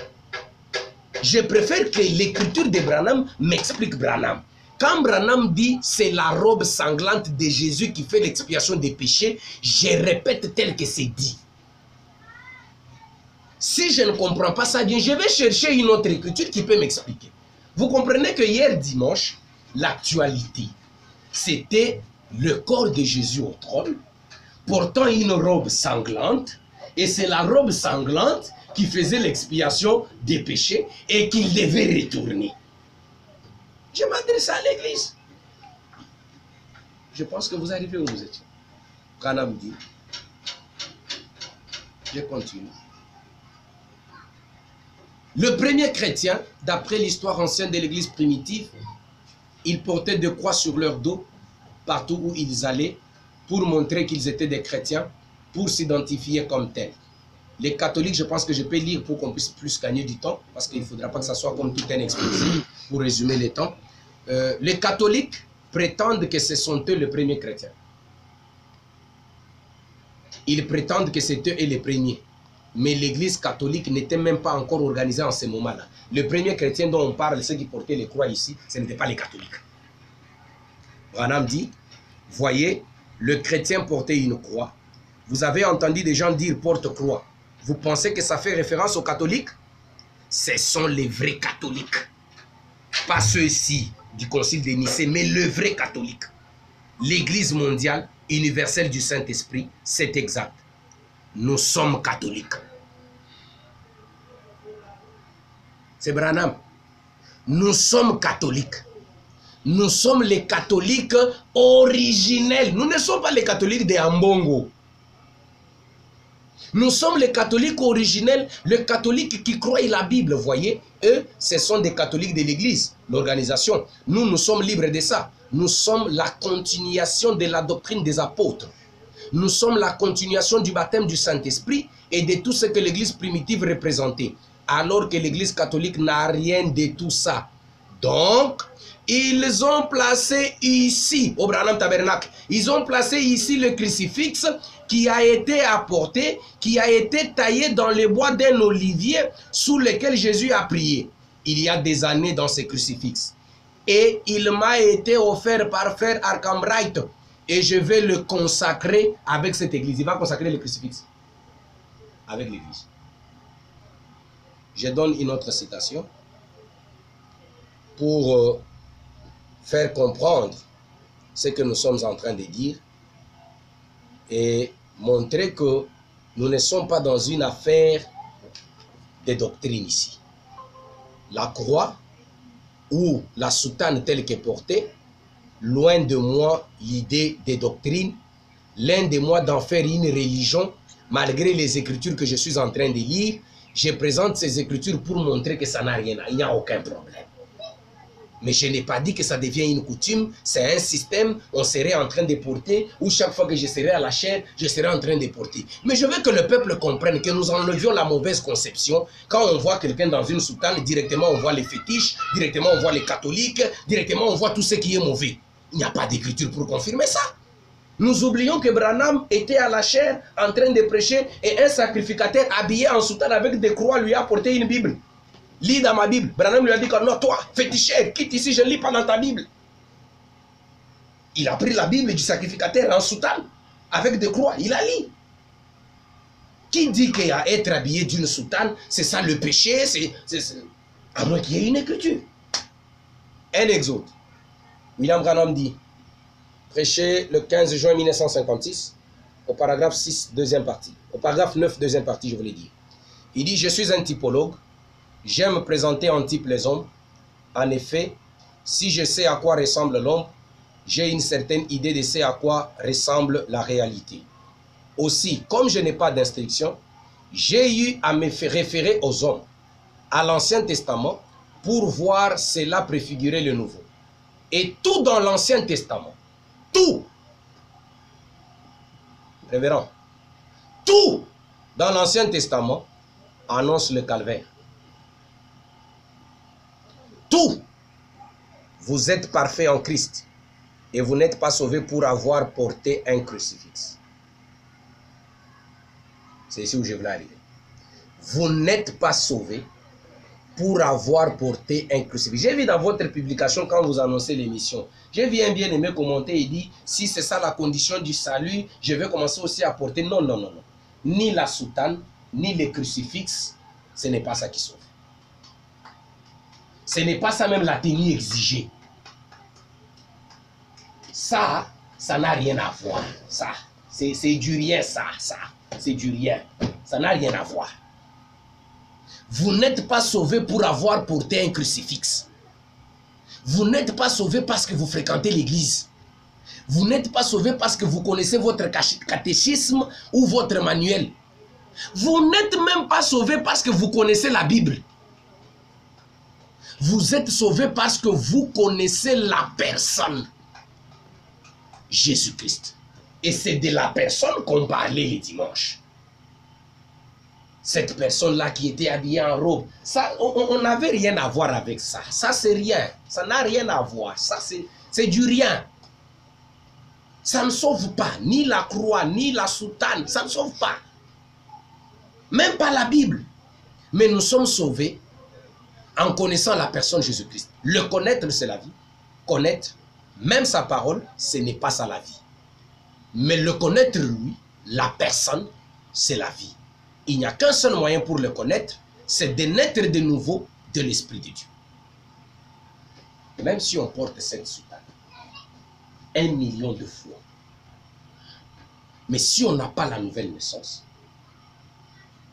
Je préfère que l'écriture de Branham m'explique Branham. Quand Branham dit c'est la robe sanglante de Jésus qui fait l'expiation des péchés, je répète tel que c'est dit. Si je ne comprends pas ça bien, je vais chercher une autre écriture qui peut m'expliquer. Vous comprenez que hier dimanche, l'actualité, c'était le corps de Jésus au trône, portant une robe sanglante, et c'est la robe sanglante qui faisait l'expiation des péchés et qu'il devait retourner. Je m'adresse à l'église. Je pense que vous arrivez où vous étiez. Branham dit, je continue. Le premier chrétien, d'après l'histoire ancienne de l'église primitive, ils portaient des croix sur leur dos partout où ils allaient pour montrer qu'ils étaient des chrétiens, pour s'identifier comme tels. Les catholiques, je pense que je peux lire pour qu'on puisse plus gagner du temps, parce qu'il ne faudra pas que ça soit comme tout un exposé, pour résumer le temps. Les catholiques prétendent que ce sont eux les premiers chrétiens. Ils prétendent que c'est eux les premiers. Mais l'église catholique n'était même pas encore organisée en ce moment-là. Le premier chrétien dont on parle, ceux qui portaient les croix ici, ce n'étaient pas les catholiques. Branham dit, voyez, le chrétien portait une croix. Vous avez entendu des gens dire porte-croix. Vous pensez que ça fait référence aux catholiques? Ce sont les vrais catholiques. Pas ceux-ci du concile de Nicée, mais le vrai catholique. L'église mondiale universelle du Saint-Esprit, c'est exact. Nous sommes catholiques. C'est Branham. Nous sommes catholiques. Nous sommes les catholiques originels. Nous ne sommes pas les catholiques de Ambongo. Nous sommes les catholiques originels, les catholiques qui croient la Bible, voyez. Eux, ce sont des catholiques de l'église, l'organisation. Nous, nous sommes libres de ça. Nous sommes la continuation de la doctrine des apôtres. Nous sommes la continuation du baptême du Saint-Esprit et de tout ce que l'église primitive représentait. Alors que l'église catholique n'a rien de tout ça. Donc, ils ont placé ici, au Branham Tabernacle, ils ont placé ici le crucifix qui a été apporté, qui a été taillé dans le bois d'un olivier sous lequel Jésus a prié. Il y a des années dans ce crucifix. Et il m'a été offert par Frère Arkambright. Et je vais le consacrer avec cette église. Il va consacrer le crucifix avec l'église. Je donne une autre citation pour faire comprendre ce que nous sommes en train de dire et montrer que nous ne sommes pas dans une affaire de doctrine ici. La croix ou la soutane telle qu'elle est portée, loin de moi l'idée des doctrines, loin de moi d'en faire une religion, malgré les écritures que je suis en train de lire. Je présente ces écritures pour montrer que ça n'a rien, il n'y a aucun problème. Mais je n'ai pas dit que ça devient une coutume, c'est un système, on serait en train de porter, ou chaque fois que je serai à la chair, je serai en train de porter. Mais je veux que le peuple comprenne que nous enlevions la mauvaise conception. Quand on voit quelqu'un dans une soutane, directement on voit les fétiches, directement on voit les catholiques, directement on voit tout ce qui est mauvais. Il n'y a pas d'écriture pour confirmer ça. Nous oublions que Branham était à la chair en train de prêcher et un sacrificateur habillé en soutane avec des croix lui a apporté une Bible. Lis dans ma Bible. Branham lui a dit que non, toi, féticheur, quitte ici, je ne lis pas dans ta Bible. Il a pris la Bible du sacrificateur en soutane avec des croix. Il a lu. Qui dit qu'à être habillé d'une soutane, c'est ça le péché, à moins qu'il y ait une écriture. Un exode. William Branham dit, prêché le 15 juin 1956, au paragraphe 6, deuxième partie. Au paragraphe 9, deuxième partie, je voulais dire. Il dit, je suis un typologue. J'aime présenter en type les hommes. En effet, si je sais à quoi ressemble l'homme, j'ai une certaine idée de ce à quoi ressemble la réalité. Aussi, comme je n'ai pas d'instruction, j'ai eu à me référer aux hommes, à l'Ancien Testament, pour voir cela préfigurer le Nouveau. Et tout dans l'Ancien Testament, tout, révérend, tout dans l'Ancien Testament annonce le calvaire. Tout. Vous êtes parfait en Christ et vous n'êtes pas sauvé pour avoir porté un crucifix. C'est ici où je voulais arriver. Vous n'êtes pas sauvé pour avoir porté un crucifix. J'ai vu dans votre publication quand vous annoncez l'émission, j'ai vu un bien-aimé commenter et dit, si c'est ça la condition du salut, je vais commencer aussi à porter. Non, non, non, non. Ni la soutane, ni le crucifix, ce n'est pas ça qui sauve. Ce n'est pas ça même la tenue exigée. Ça n'a rien à voir. Ça, c'est du rien, ça. C'est du rien. Ça n'a rien à voir. Vous n'êtes pas sauvé pour avoir porté un crucifix. Vous n'êtes pas sauvé parce que vous fréquentez l'église. Vous n'êtes pas sauvé parce que vous connaissez votre catéchisme ou votre manuel. Vous n'êtes même pas sauvé parce que vous connaissez la Bible. Vous êtes sauvé parce que vous connaissez la personne. Jésus-Christ. Et c'est de la personne qu'on parlait les dimanches. Cette personne-là qui était habillée en robe. Ça, on n'avait rien à voir avec ça. Ça, c'est rien. Ça n'a rien à voir. Ça, c'est du rien. Ça ne sauve pas. Ni la croix, ni la soutane. Ça ne sauve pas. Même pas la Bible. Mais nous sommes sauvés en connaissant la personne Jésus-Christ. Le connaître, c'est la vie. Connaître, même sa parole, ce n'est pas ça la vie. Mais le connaître, lui, la personne, c'est la vie. Il n'y a qu'un seul moyen pour le connaître, c'est de naître de nouveau de l'Esprit de Dieu. Même si on porte cette soutane, 1 million de fois. Mais si on n'a pas la nouvelle naissance,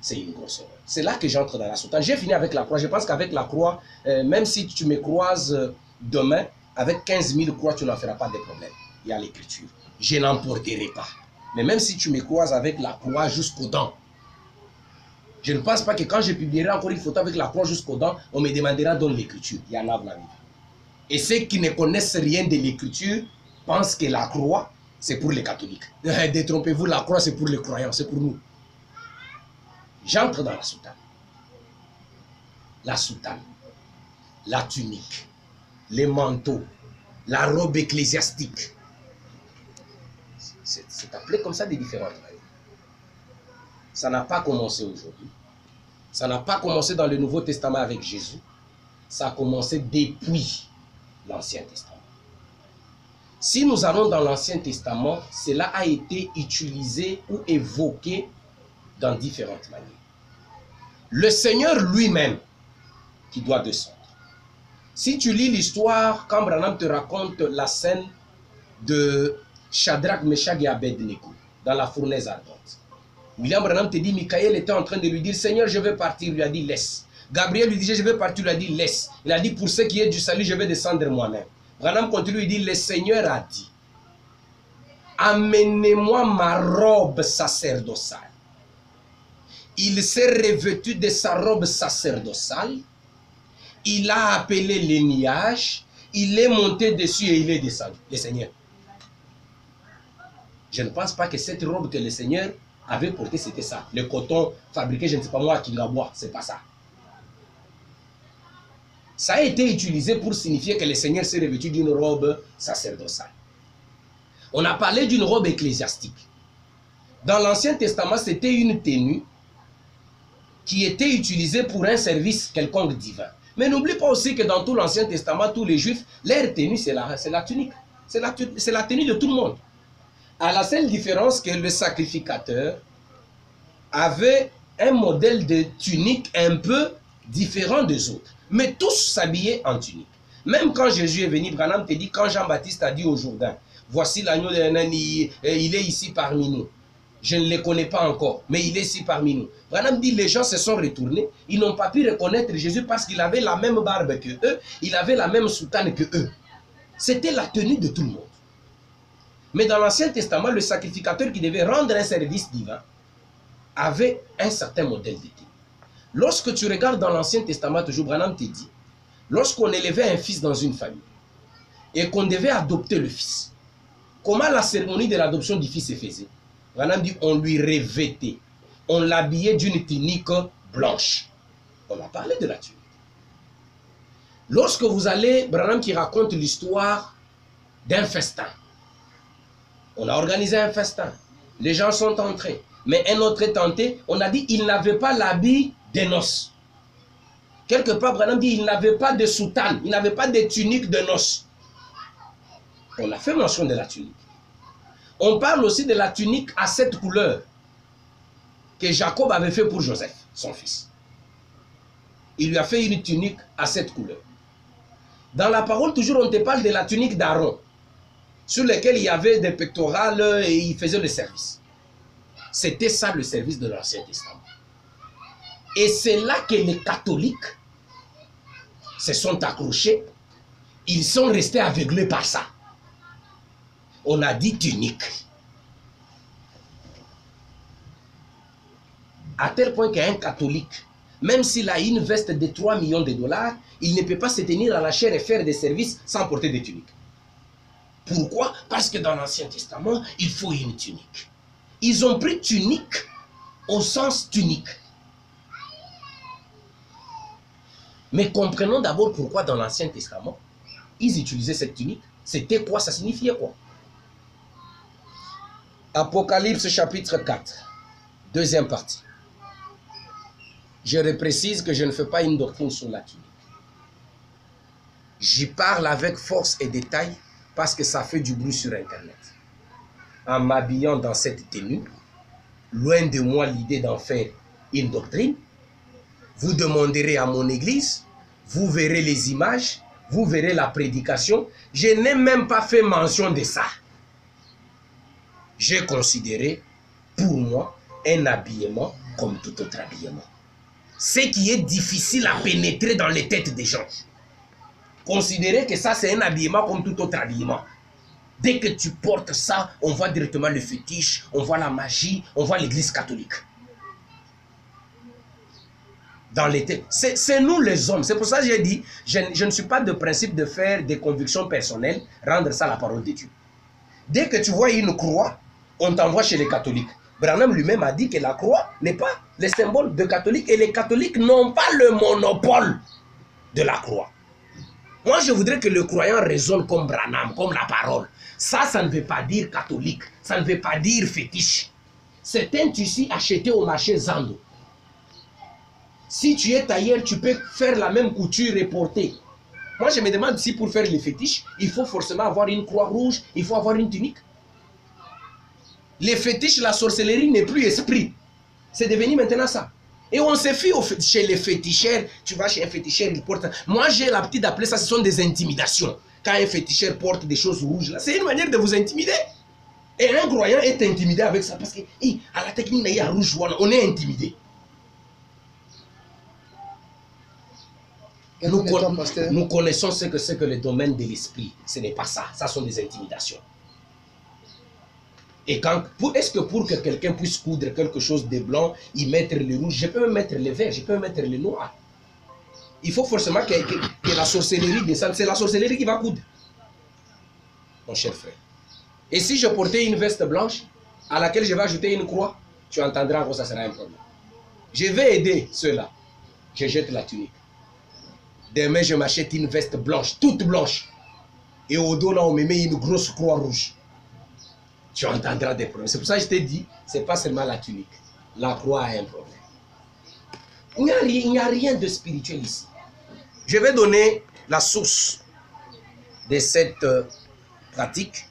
c'est une grosse erreur. C'est là que j'entre dans la soutane. J'ai fini avec la croix. Je pense qu'avec la croix, même si tu me croises demain, avec 15 000 croix, tu n'en feras pas de problème. Il y a l'écriture. Je n'emporterai pas. Mais même si tu me croises avec la croix jusqu'aux dents, je ne pense pas que quand je publierai encore une photo avec la croix jusqu'aux dents, on me demandera dans l'écriture. Il y en a la Bible. Et ceux qui ne connaissent rien de l'écriture pensent que la croix, c'est pour les catholiques. Détrompez-vous, la croix, c'est pour les croyants, c'est pour nous. J'entre dans la soutane, la tunique, les manteaux, la robe ecclésiastique. C'est appelé comme ça de différentes manières. Ça n'a pas commencé aujourd'hui. Ça n'a pas commencé dans le Nouveau Testament avec Jésus. Ça a commencé depuis l'Ancien Testament. Si nous allons dans l'Ancien Testament, cela a été utilisé ou évoqué dans différentes manières. Le Seigneur lui-même qui doit descendre. Si tu lis l'histoire, quand Branham te raconte la scène de Shadrach, Meshach et Abednego dans la fournaise ardente. William Branham te dit, Michael était en train de lui dire, Seigneur, je veux partir. Il lui a dit, laisse. Gabriel lui disait, je veux partir. Il lui a dit, laisse. Il a dit, pour ce qui est du salut, je vais descendre moi-même. Branham continue, il dit, le Seigneur a dit, amenez-moi ma robe sacerdotale. Il s'est revêtu de sa robe sacerdotale. Il a appelé les nuages. Il est monté dessus et il est descendu. Le Seigneur. Je ne pense pas que cette robe que le Seigneur avait portée, c'était ça. Le coton fabriqué, je ne sais pas moi, à Kingabois, c'est pas ça. Ça a été utilisé pour signifier que le Seigneur s'est revêtu d'une robe sacerdotale. On a parlé d'une robe ecclésiastique. Dans l'Ancien Testament, c'était une tenue qui était utilisée pour un service quelconque divin. Mais n'oublie pas aussi que dans tout l'Ancien Testament, tous les Juifs, leur tenue, c'est la tunique. C'est la tenue de tout le monde. À la seule différence que le sacrificateur avait un modèle de tunique un peu différent des autres. Mais tous s'habillaient en tunique. Même quand Jésus est venu, Branham te dit, quand Jean-Baptiste a dit au Jourdain, voici l'agneau de l'Éternel, il est ici parmi nous. Je ne le connais pas encore, mais il est ici parmi nous. Branham dit, les gens se sont retournés, ils n'ont pas pu reconnaître Jésus parce qu'il avait la même barbe que eux, il avait la même soutane que eux. C'était la tenue de tout le monde. Mais dans l'Ancien Testament, le sacrificateur qui devait rendre un service divin avait un certain modèle de tenue. Lorsque tu regardes dans l'Ancien Testament, toujours Branham te dit, lorsqu'on élevait un fils dans une famille et qu'on devait adopter le fils, comment la cérémonie de l'adoption du fils se faisait? Branham dit, on lui revêtait, on l'habillait d'une tunique blanche. On a parlé de la tunique. Lorsque vous allez, Branham qui raconte l'histoire d'un festin, on a organisé un festin, les gens sont entrés, mais un autre est tenté, on a dit, il n'avait pas l'habit des noces. Quelque part, Branham dit, il n'avait pas de soutane, il n'avait pas de tunique de noces. On a fait mention de la tunique. On parle aussi de la tunique à 7 couleurs que Jacob avait fait pour Joseph, son fils. Il lui a fait une tunique à 7 couleurs. Dans la parole, toujours, on te parle de la tunique d'Aaron, sur laquelle il y avait des pectorales et il faisait le service. C'était ça le service de l'Ancien Testament. Et c'est là que les catholiques se sont accrochés. Ils sont restés aveuglés par ça. On a dit tunique. À tel point qu'un catholique, même s'il a une veste de 3 millions de dollars, il ne peut pas se tenir à la chair et faire des services sans porter des tuniques. Pourquoi? Parce que dans l'Ancien Testament, il faut une tunique. Ils ont pris tunique au sens tunique. Mais comprenons d'abord pourquoi dans l'Ancien Testament, ils utilisaient cette tunique. C'était quoi? Ça signifiait quoi? Apocalypse chapitre 4, deuxième partie. Je reprécise que je ne fais pas une doctrine sur la tunique. J'y parle avec force et détail parce que ça fait du bruit sur Internet. En m'habillant dans cette tenue, loin de moi l'idée d'en faire une doctrine, vous demanderez à mon église, vous verrez les images, vous verrez la prédication. Je n'ai même pas fait mention de ça. J'ai considéré, pour moi, un habillement comme tout autre habillement. Ce qui est difficile à pénétrer dans les têtes des gens. Considérez que ça, c'est un habillement comme tout autre habillement. Dès que tu portes ça, on voit directement le fétiche, on voit la magie, on voit l'église catholique. Dans les têtes. C'est nous les hommes. C'est pour ça que j'ai dit, je ne suis pas de principe de faire des convictions personnelles, rendre ça la parole de Dieu. Dès que tu vois une croix, on t'envoie chez les catholiques. Branham lui-même a dit que la croix n'est pas le symbole de catholique et les catholiques n'ont pas le monopole de la croix. Moi, je voudrais que le croyant raisonne comme Branham, comme la parole. Ça ne veut pas dire catholique, ça ne veut pas dire fétiche. C'est un tissu acheté au marché Zando. Si tu es tailleur, tu peux faire la même couture et porter. Moi, je me demande si pour faire les fétiches, il faut forcément avoir une croix rouge, il faut avoir une tunique. Les fétiches, la sorcellerie n'est plus esprit. C'est devenu maintenant ça. Et on se fie chez les féticheurs. Tu vas chez un féticheur, il porte... Moi, j'ai l'habitude d'appeler ça, ce sont des intimidations. Quand un féticheur porte des choses rouges, là, c'est une manière de vous intimider. Et un croyant est intimidé avec ça parce que, à la technique, il y a rouge, on est intimidé. Nous connaissons ce que c'est que le domaine de l'esprit. Ce n'est pas ça. Ça sont des intimidations. Et est-ce que pour que quelqu'un puisse coudre quelque chose de blanc, y mettre le rouge, je peux mettre le vert, je peux mettre le noir. Il faut forcément que la sorcellerie descende. C'est la sorcellerie qui va coudre. Mon cher frère. Et si je portais une veste blanche, à laquelle je vais ajouter une croix, tu entendras que ça sera un problème. Je vais aider ceux-là. Je jette la tunique. Demain, je m'achète une veste blanche, toute blanche. Et au dos, là, on me met une grosse croix rouge. Tu entendras des problèmes. C'est pour ça que je t'ai dit, ce n'est pas seulement la tunique. La croix a un problème. Il n'y a rien de spirituel ici. Je vais donner la source de cette pratique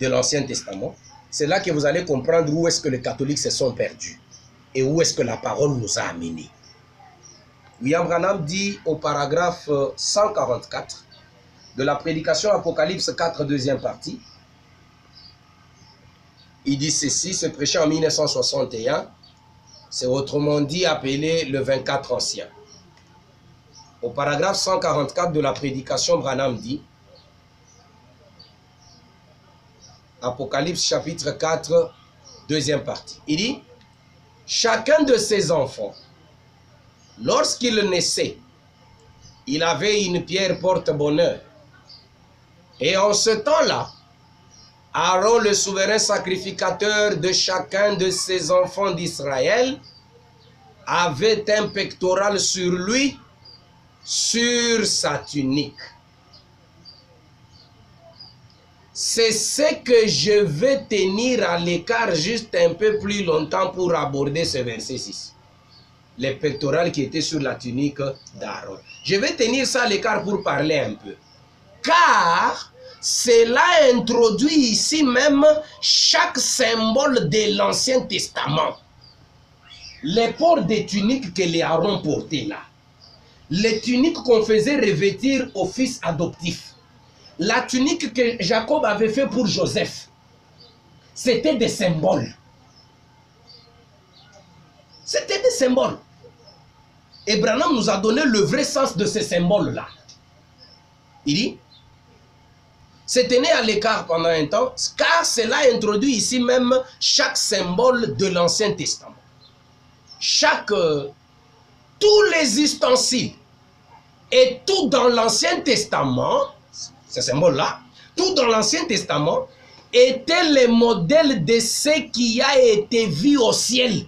de l'Ancien Testament. C'est là que vous allez comprendre où est-ce que les catholiques se sont perdus et où est-ce que la parole nous a amenés. William Branham dit au paragraphe 144 de la prédication Apocalypse 4, deuxième partie, il dit ceci, c'est prêché en 1961, c'est autrement dit appelé le 24 ancien. Au paragraphe 144 de la prédication, Branham dit, Apocalypse chapitre 4, deuxième partie, il dit, chacun de ses enfants, lorsqu'il naissait, il avait une pierre porte-bonheur. Et en ce temps-là, Aaron, le souverain sacrificateur de chacun de ses enfants d'Israël, avait un pectoral sur lui, sur sa tunique. C'est ce que je vais tenir à l'écart juste un peu plus longtemps pour aborder ce verset 6. Les pectorales qui étaient sur la tunique d'Aaron. Je vais tenir ça à l'écart pour parler un peu. Car cela introduit ici même chaque symbole de l'Ancien Testament. Les ports des tuniques que les Aaron portaient là. Les tuniques qu'on faisait revêtir aux fils adoptifs. La tunique que Jacob avait fait pour Joseph. C'était des symboles. C'était des symboles. Et Branham nous a donné le vrai sens de ces symboles-là. Il dit, c'est tenu à l'écart pendant un temps, car cela introduit ici même chaque symbole de l'Ancien Testament. Tous les ustensiles et tout dans l'Ancien Testament, ces symboles-là, tout dans l'Ancien Testament, étaient les modèles de ce qui a été vu au ciel.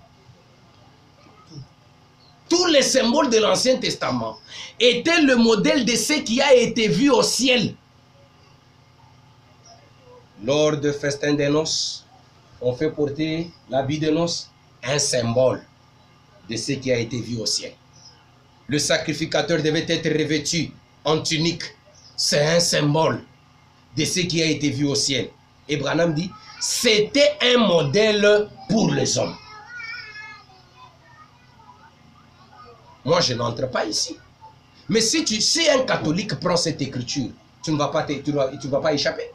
Tous les symboles de l'Ancien Testament étaient le modèle de ce qui a été vu au ciel. Lors de festin des noces, on fait porter l'habit de noces, un symbole de ce qui a été vu au ciel. Le sacrificateur devait être revêtu en tunique. C'est un symbole de ce qui a été vu au ciel. Et Branham dit, c'était un modèle pour les hommes. Moi, je n'entre pas ici. Mais si un catholique prend cette écriture, tu ne vas pas échapper.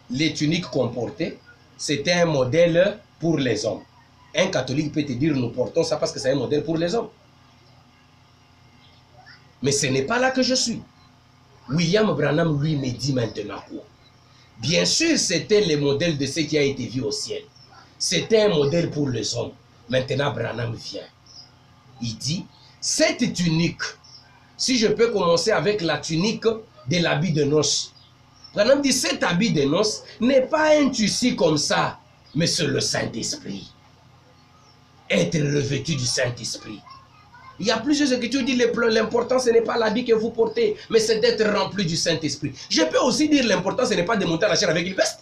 Les tuniques qu'on portait, c'était un modèle pour les hommes. Un catholique peut te dire, nous portons ça parce que c'est un modèle pour les hommes. Mais ce n'est pas là que je suis. William Branham, lui, me dit maintenant quoi? Bien sûr, c'était le modèle de ce qui a été vu au ciel. C'était un modèle pour les hommes. Maintenant, Branham vient. Il dit, cette tunique, si je peux commencer avec la tunique de l'habit de noces. Branham dit, cet habit de noces n'est pas un tissu comme ça, mais c'est le Saint-Esprit. Être revêtu du Saint-Esprit. Il y a plusieurs écritures qui disent l'important ce n'est pas l'habit que vous portez, mais c'est d'être rempli du Saint-Esprit. Je peux aussi dire l'important ce n'est pas de monter à la chair avec une veste.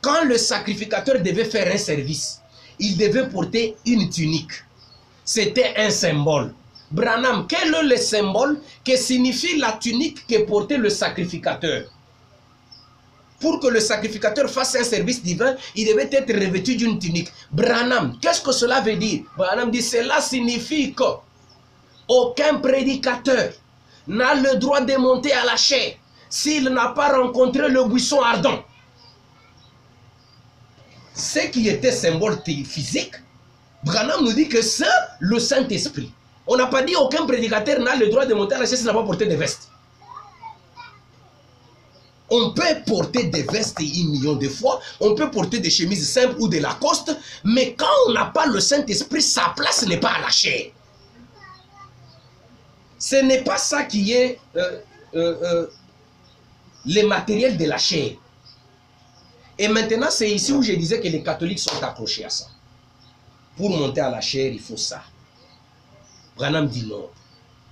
Quand le sacrificateur devait faire un service, il devait porter une tunique. C'était un symbole. Branham, quel est le symbole que signifie la tunique que portait le sacrificateur? Pour que le sacrificateur fasse un service divin, il devait être revêtu d'une tunique. Branham, qu'est-ce que cela veut dire? Branham dit, cela signifie qu'aucun prédicateur n'a le droit de monter à la chair s'il n'a pas rencontré le buisson ardent. Ce qui était symbole physique, Branham nous dit que c'est le Saint-Esprit. On n'a pas dit aucun prédicateur n'a le droit de monter à la chair s'il n'a pas porté de veste. On peut porter des vestes 1 million de fois, on peut porter des chemises simples ou de Lacoste, mais quand on n'a pas le Saint-Esprit, sa place n'est pas à la chair. Ce n'est pas ça qui est le matériel de la chair. Et maintenant, c'est ici où je disais que les catholiques sont accrochés à ça. Pour monter à la chair, il faut ça. Branham dit non,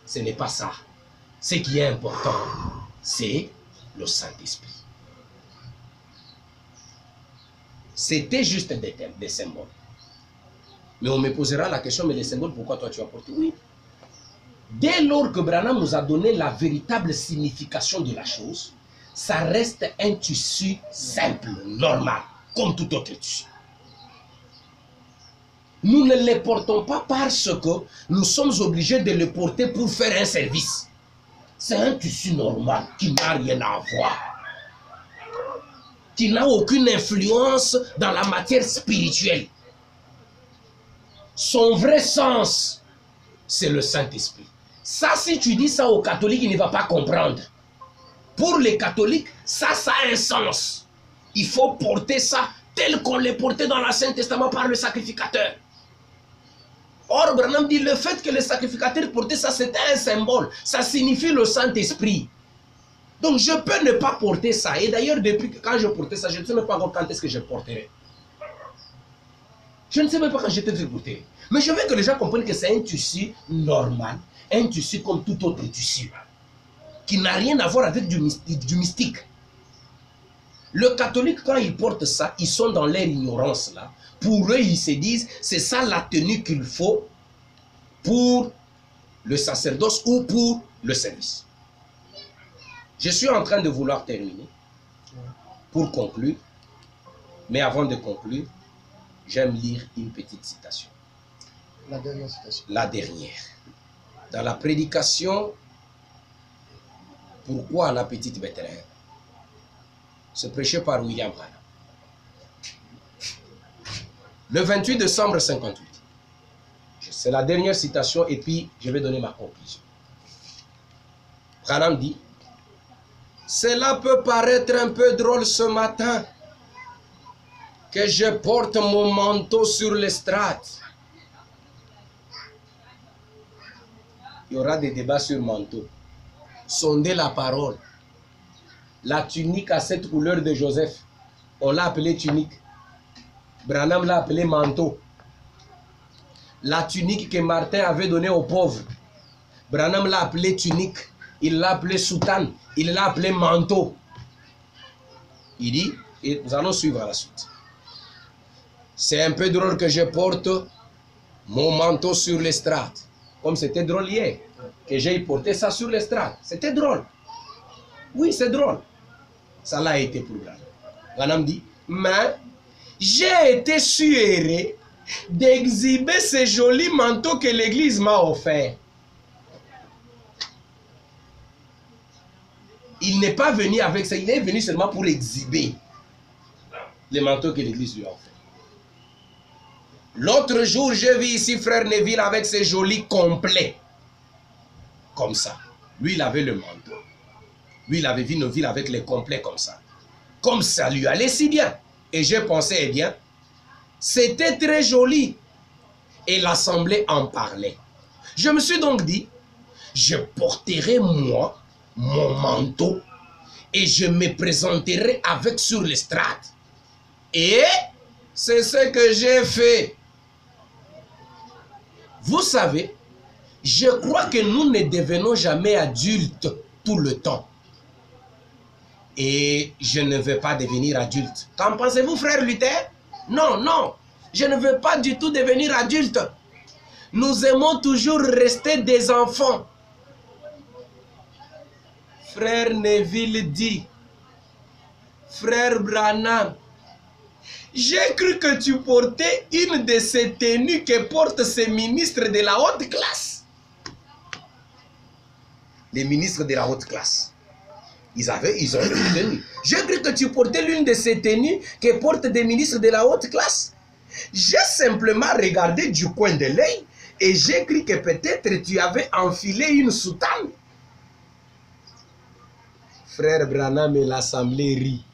ce n'est pas ça. Ce qui est important, c'est le Saint-Esprit. C'était juste des symboles. Mais on me posera la question, mais les symboles, pourquoi toi tu as porté? Oui. Dès lors que Branham nous a donné la véritable signification de la chose, ça reste un tissu simple, normal, comme tout autre tissu. Nous ne les portons pas parce que nous sommes obligés de les porter pour faire un service. C'est un tissu normal qui n'a rien à voir, qui n'a aucune influence dans la matière spirituelle. Son vrai sens, c'est le Saint-Esprit. Ça, si tu dis ça aux catholiques, il ne va pas comprendre. Pour les catholiques, ça a un sens. Il faut porter ça tel qu'on l'est porté dans l'Ancien Testament par le sacrificateur. Or, Branham dit le fait que le sacrificateur portait ça, c'était un symbole. Ça signifie le Saint-Esprit. Donc, je peux ne pas porter ça. Et d'ailleurs, depuis que quand je portais ça, je ne sais même pas encore quand est-ce que je porterai. Je ne sais même pas quand je te porter. Mais je veux que les gens comprennent que c'est un tissu normal, un tissu comme tout autre tissu, qui n'a rien à voir avec du mystique. Le catholique, quand ils portent ça, ils sont dans leur ignorance là. Pour eux, ils se disent, c'est ça la tenue qu'il faut pour le sacerdoce ou pour le service. Je suis en train de vouloir terminer pour conclure. Mais avant de conclure, j'aime lire une petite citation. La dernière citation. La dernière. Dans la prédication, pourquoi la petite Bethléem? C'est prêché par William Branham. Le 28 décembre 58. C'est la dernière citation et puis je vais donner ma conclusion. Branham dit, cela peut paraître un peu drôle ce matin que je porte mon manteau sur l'estrade. Il y aura des débats sur manteau. Sondez la parole. La tunique à cette couleur de Joseph, on l'a appelée tunique. Branham l'a appelé manteau. La tunique que Martin avait donnée aux pauvres, Branham l'a appelé tunique. Il l'a appelé soutane. Il l'a appelé manteau. Il dit, Et nous allons suivre à la suite. C'est un peu drôle que je porte mon manteau sur l'estrade. Comme c'était drôle hier, que j'ai porté ça sur l'estrade. C'était drôle. Oui, c'est drôle. Ça l'a été pour Branham. Branham dit, mais j'ai été suéré d'exhiber ce joli manteau que l'église m'a offert. Il n'est pas venu avec ça, il est venu seulement pour exhiber le manteau que l'église lui a offert. L'autre jour, j'ai vu ici frère Neville avec ses jolis complets. Comme ça. Lui, il avait le manteau. Lui, il avait vu Neville avec les complets comme ça. Comme ça lui allait si bien. Et j'ai pensé, eh bien, c'était très joli. Et l'assemblée en parlait. Je me suis donc dit, je porterai moi mon manteau et je me présenterai avec sur l'estrade. Et c'est ce que j'ai fait. Vous savez, je crois que nous ne devenons jamais adultes tout le temps. Et je ne veux pas devenir adulte. Qu'en pensez-vous, frère Luther? Non, non, je ne veux pas du tout devenir adulte. Nous aimons toujours rester des enfants. Frère Neville dit, frère Branham, j'ai cru que tu portais une de ces tenues que portent ces ministres de la haute classe. Les ministres de la haute classe. Ils ont une tenue. J'ai cru que tu portais l'une de ces tenues que portent des ministres de la haute classe. J'ai simplement regardé du coin de l'œil et j'ai cru que peut-être tu avais enfilé une soutane. Frère Branham et l'assemblée rit.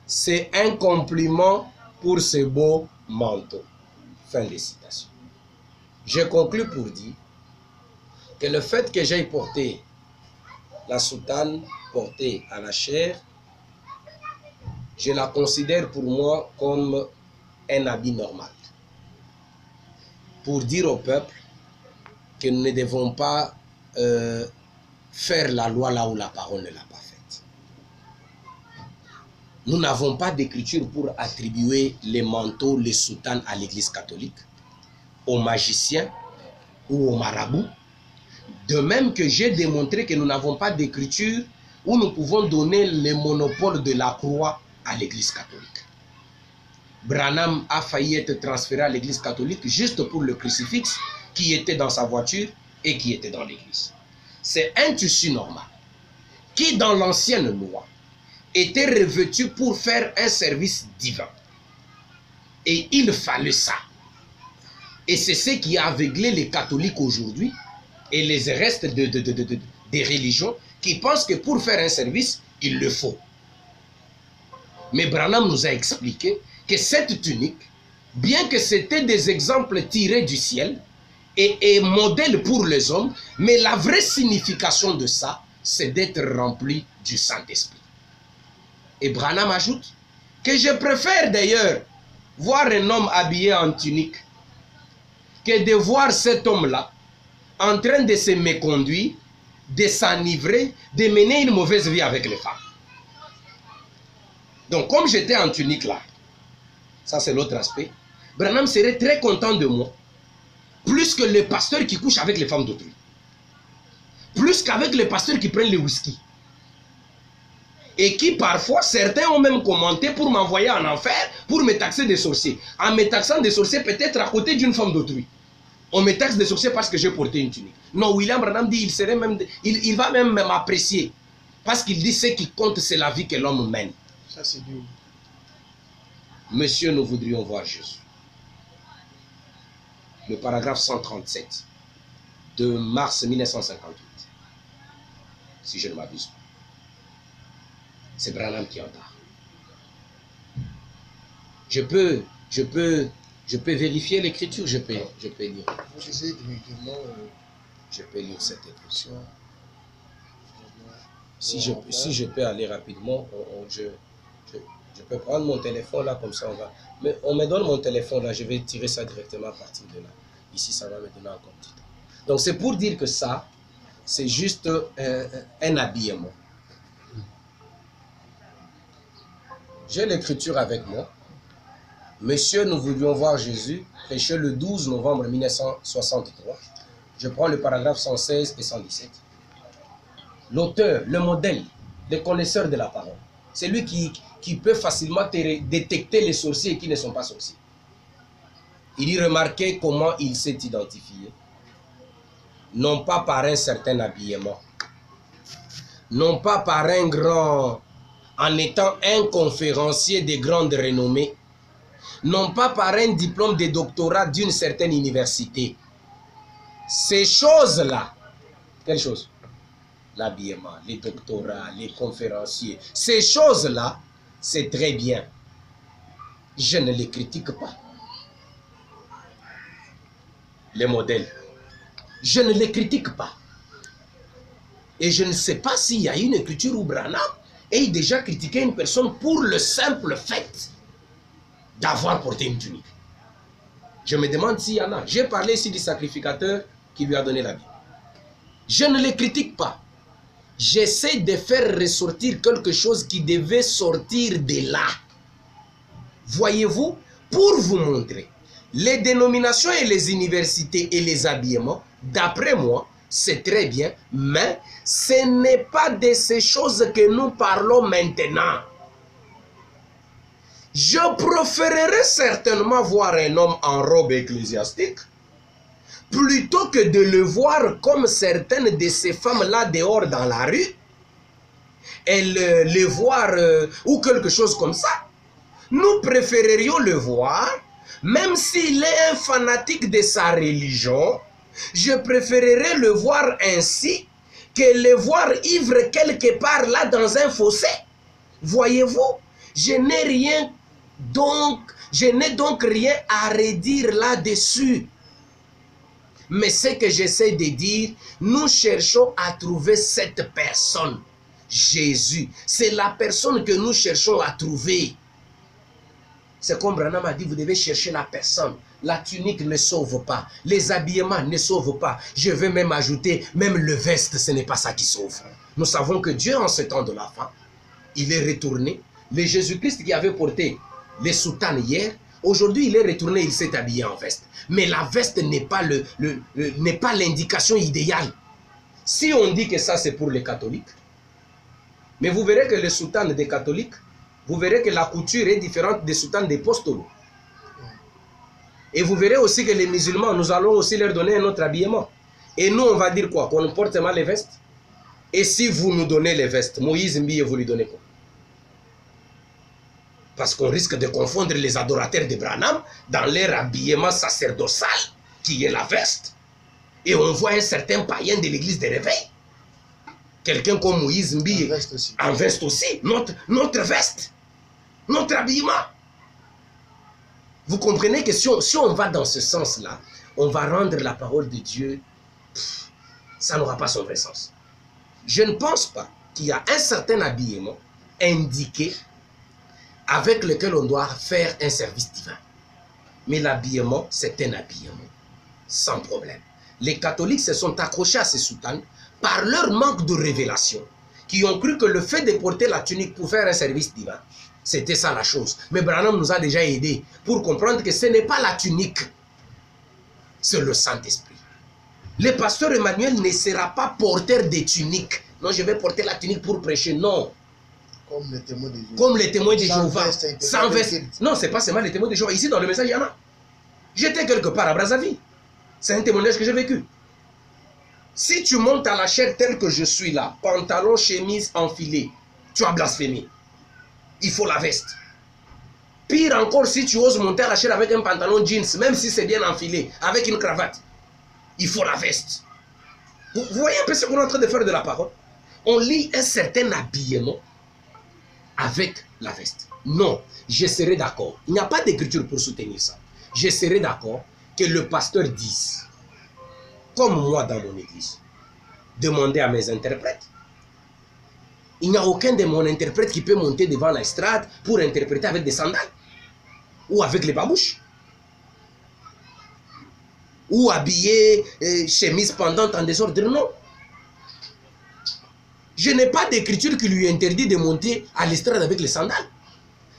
C'est un compliment pour ce beau manteau. Fin de citation. Je conclus pour dire que le fait que j'aille porter la soutane portée à la chair, je la considère pour moi comme un habit normal. Pour dire au peuple que nous ne devons pas faire la loi là où la parole ne l'a pas faite. Nous n'avons pas d'écriture pour attribuer les manteaux, les soutanes à l'église catholique, aux magiciens ou aux marabouts. De même que j'ai démontré que nous n'avons pas d'écriture où nous pouvons donner le monopole de la croix à l'église catholique. Branham a failli être transféré à l'église catholique juste pour le crucifix qui était dans sa voiture et qui était dans l'église. C'est un tissu normal qui, dans l'ancienne loi, était revêtu pour faire un service divin. Et il fallait ça. Et c'est ce qui a aveuglé les catholiques aujourd'hui et les restes des religions qui pensent que pour faire un service, il le faut. Mais Branham nous a expliqué que cette tunique, bien que c'était des exemples tirés du ciel et modèle pour les hommes, mais la vraie signification de ça, c'est d'être rempli du Saint-Esprit. Et Branham ajoute que je préfère d'ailleurs voir un homme habillé en tunique que de voir cet homme-là en train de se méconduire, de s'enivrer, de mener une mauvaise vie avec les femmes. Donc comme j'étais en tunique là, ça c'est l'autre aspect, Branham serait très content de moi, plus que les pasteurs qui couchent avec les femmes d'autrui, plus qu'avec les pasteurs qui prennent le whisky, et qui parfois, certains ont même commenté pour m'envoyer en enfer, pour me taxer des sorciers. En me taxant des sorciers peut-être à côté d'une femme d'autrui. On me taxe des sorciers parce que j'ai porté une tunique. Non, William Branham dit il va même m'apprécier. Parce qu'il dit ce qui compte, c'est la vie que l'homme mène. Ça, c'est dur. Monsieur, nous voudrions voir Jésus. Le paragraphe 137 de mars 1958. Si je ne m'abuse pas. C'est Branham qui en parle. Je peux vérifier l'écriture, je peux lire. Vous lisez directement. Je peux lire cette écriture. Si je peux aller rapidement, je peux prendre mon téléphone là, comme ça on va. Mais on me donne mon téléphone là, je vais tirer ça directement à partir de là. Ici, ça va me donner encore du temps. Donc c'est pour dire que ça, c'est juste un habillement. J'ai l'écriture avec moi. Monsieur, nous voulions voir Jésus, prêché le 12 novembre 1963. Je prends le paragraphe 116 et 117. L'auteur, le modèle, le connaisseur de la parole. C'est lui qui peut facilement détecter les sorciers qui ne sont pas sorciers. Il y remarquait comment il s'est identifié. Non pas par un certain habillement, non pas par un grand, en étant un conférencier de grande renommée, non pas par un diplôme de doctorat d'une certaine université. Ces choses-là, quelles choses? L'habillement, les doctorats, les conférenciers, ces choses-là, c'est très bien. Je ne les critique pas. Les modèles, je ne les critique pas. Et je ne sais pas s'il y a une écriture où Branham ait déjà critiqué une personne pour le simple fait d'avoir porté une tunique. Je me demande s'il y en a. J'ai parlé ici du sacrificateur qui lui a donné la vie. Je ne les critique pas. J'essaie de faire ressortir quelque chose qui devait sortir de là. Voyez-vous, pour vous montrer, les dénominations et les universités et les habillements, d'après moi, c'est très bien, mais ce n'est pas de ces choses que nous parlons maintenant. Je préférerais certainement voir un homme en robe ecclésiastique plutôt que de le voir comme certaines de ces femmes-là dehors dans la rue et les voir ou quelque chose comme ça. Nous préférerions le voir, même s'il est un fanatique de sa religion, je préférerais le voir ainsi que le voir ivre quelque part là dans un fossé. Voyez-vous, je n'ai donc rien à redire là-dessus. Mais ce que j'essaie de dire, nous cherchons à trouver cette personne. Jésus, c'est la personne que nous cherchons à trouver. C'est comme Branham a dit, vous devez chercher la personne. La tunique ne sauve pas. Les habillements ne sauvent pas. Je vais même ajouter, même le veste, ce n'est pas ça qui sauve. Nous savons que Dieu, en ce temps de la fin, il est retourné. Le Jésus-Christ qui avait porté les soutanes hier, aujourd'hui il est retourné, il s'est habillé en veste. Mais la veste n'est pas l'indication idéale. Si on dit que ça c'est pour les catholiques, mais vous verrez que les soutanes des catholiques, vous verrez que la couture est différente des soutanes des postolos. Et vous verrez aussi que les musulmans, nous allons aussi leur donner un autre habillement. Et nous, on va dire quoi? Qu'on porte mal les vestes? Et si vous nous donnez les vestes, Moïse Mbiye, vous lui donnez quoi? Parce qu'on risque de confondre les adorateurs de Branham dans leur habillement sacerdotal, qui est la veste. Et on voit un certain païen de l'église de réveil. Quelqu'un comme Moïse Mbiye, en veste aussi. Notre veste, notre habillement. Vous comprenez que si on va dans ce sens-là, on va rendre la parole de Dieu, ça n'aura pas son vrai sens. Je ne pense pas qu'il y a un certain habillement indiqué avec lequel on doit faire un service divin. Mais l'habillement, c'est un habillement, sans problème. Les catholiques se sont accrochés à ces soutanes par leur manque de révélation, qui ont cru que le fait de porter la tunique pour faire un service divin, c'était ça la chose. Mais Branham nous a déjà aidés pour comprendre que ce n'est pas la tunique, c'est le Saint-Esprit. Le pasteur Emmanuel ne sera pas porteur de tunique. Non, je vais porter la tunique pour prêcher, non. Comme les témoins de Jéhovah. Comme les témoins de Jéhovah. Sans veste. Non, c'est pas seulement les témoins de Jéhovah. Ici, dans le message, il y en a. J'étais quelque part à Brazzaville. C'est un témoignage que j'ai vécu. Si tu montes à la chair telle que je suis là, pantalon, chemise, enfilé, tu as blasphémé. Il faut la veste. Pire encore, si tu oses monter à la chair avec un pantalon jeans, même si c'est bien enfilé, avec une cravate, il faut la veste. Vous voyez un peu ce qu'on est en train de faire de la parole? On lit un certain habillement avec la veste. Non, je serai d'accord. Il n'y a pas d'écriture pour soutenir ça. Je serai d'accord que le pasteur dise, comme moi dans mon église, demandez à mes interprètes. Il n'y a aucun de mon interprète qui peut monter devant la estrade pour interpréter avec des sandales ou avec les babouches ou habillé chemise pendante en désordre, non. Je n'ai pas d'écriture qui lui interdit de monter à l'estrade avec les sandales.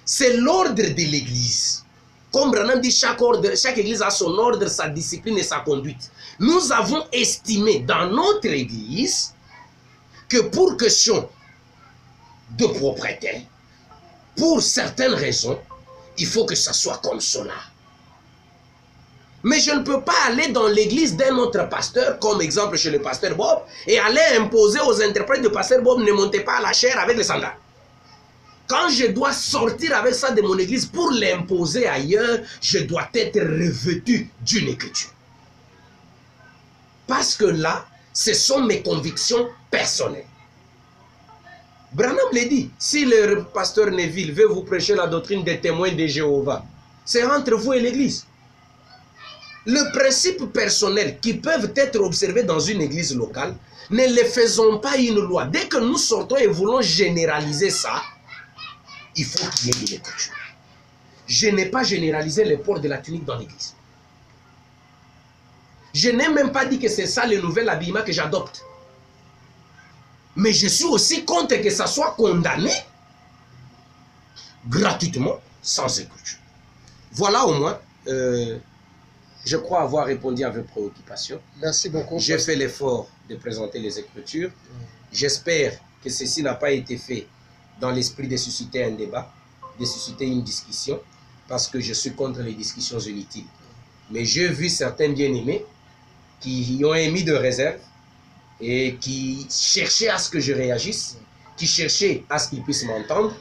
C'est l'ordre de l'Église. Comme Branham dit, chaque Église a son ordre, sa discipline et sa conduite. Nous avons estimé dans notre Église que pour question de propriété, pour certaines raisons, il faut que ça soit comme cela. Mais je ne peux pas aller dans l'église d'un autre pasteur, comme exemple chez le pasteur Bob, et aller imposer aux interprètes du pasteur Bob, ne montez pas à la chair avec les sandales. Quand je dois sortir avec ça de mon église pour l'imposer ailleurs, je dois être revêtu d'une écriture. Parce que là, ce sont mes convictions personnelles. Branham l'a dit, si le pasteur Neville veut vous prêcher la doctrine des témoins de Jéhovah, c'est entre vous et l'église. Le principe personnel qui peuvent être observés dans une église locale, ne les faisons pas une loi. Dès que nous sortons et voulons généraliser ça, il faut qu'il y ait une écriture. Je n'ai pas généralisé le port de la tunique dans l'église. Je n'ai même pas dit que c'est ça le nouvel habillement que j'adopte. Mais je suis aussi contre que ça soit condamné gratuitement, sans écriture. Voilà au moins, je crois avoir répondu à vos préoccupations. Merci beaucoup. J'ai fait l'effort de présenter les Écritures. J'espère que ceci n'a pas été fait dans l'esprit de susciter un débat, de susciter une discussion, parce que je suis contre les discussions inutiles. Mais j'ai vu certains bien-aimés qui ont émis de réserve et qui cherchaient à ce que je réagisse, qui cherchaient à ce qu'ils puissent m'entendre,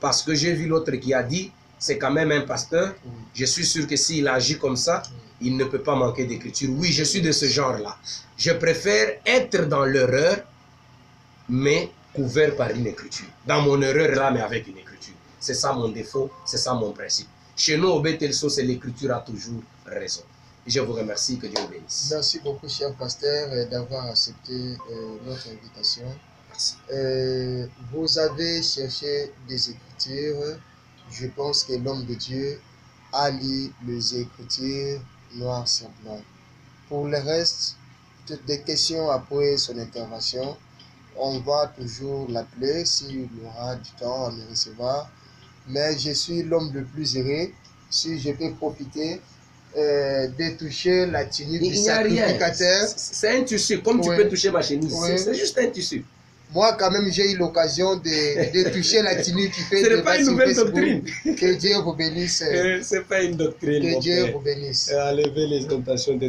parce que j'ai vu l'autre qui a dit, c'est quand même un pasteur, je suis sûr que s'il agit comme ça, il ne peut pas manquer d'écriture. Oui, je suis de ce genre-là. Je préfère être dans l'erreur, mais couvert par une écriture. Dans mon erreur là, mais avec une écriture. C'est ça mon défaut, c'est ça mon principe. Chez nous, au Bethel-So, c'est l'écriture a toujours raison. Et je vous remercie, que Dieu vous bénisse. Merci beaucoup, cher pasteur, d'avoir accepté notre invitation. Merci. Vous avez cherché des écritures. Je pense que l'homme de Dieu a lu les écritures noir sur blanc. Pour le reste, toutes des questions après son intervention, on va toujours l'appeler s'il aura du temps à me recevoir. Mais je suis l'homme le plus heureux si je peux profiter de toucher la tunique du sacrificateur. C'est un tissu, comme tu peux toucher ma chemise. C'est juste un tissu. Moi, quand même, j'ai eu l'occasion de toucher la tunique qui fait. Ce n'est pas une nouvelle doctrine. Que Dieu vous bénisse. Ce n'est pas une doctrine. Que Dieu vous bénisse. À lever les tentations de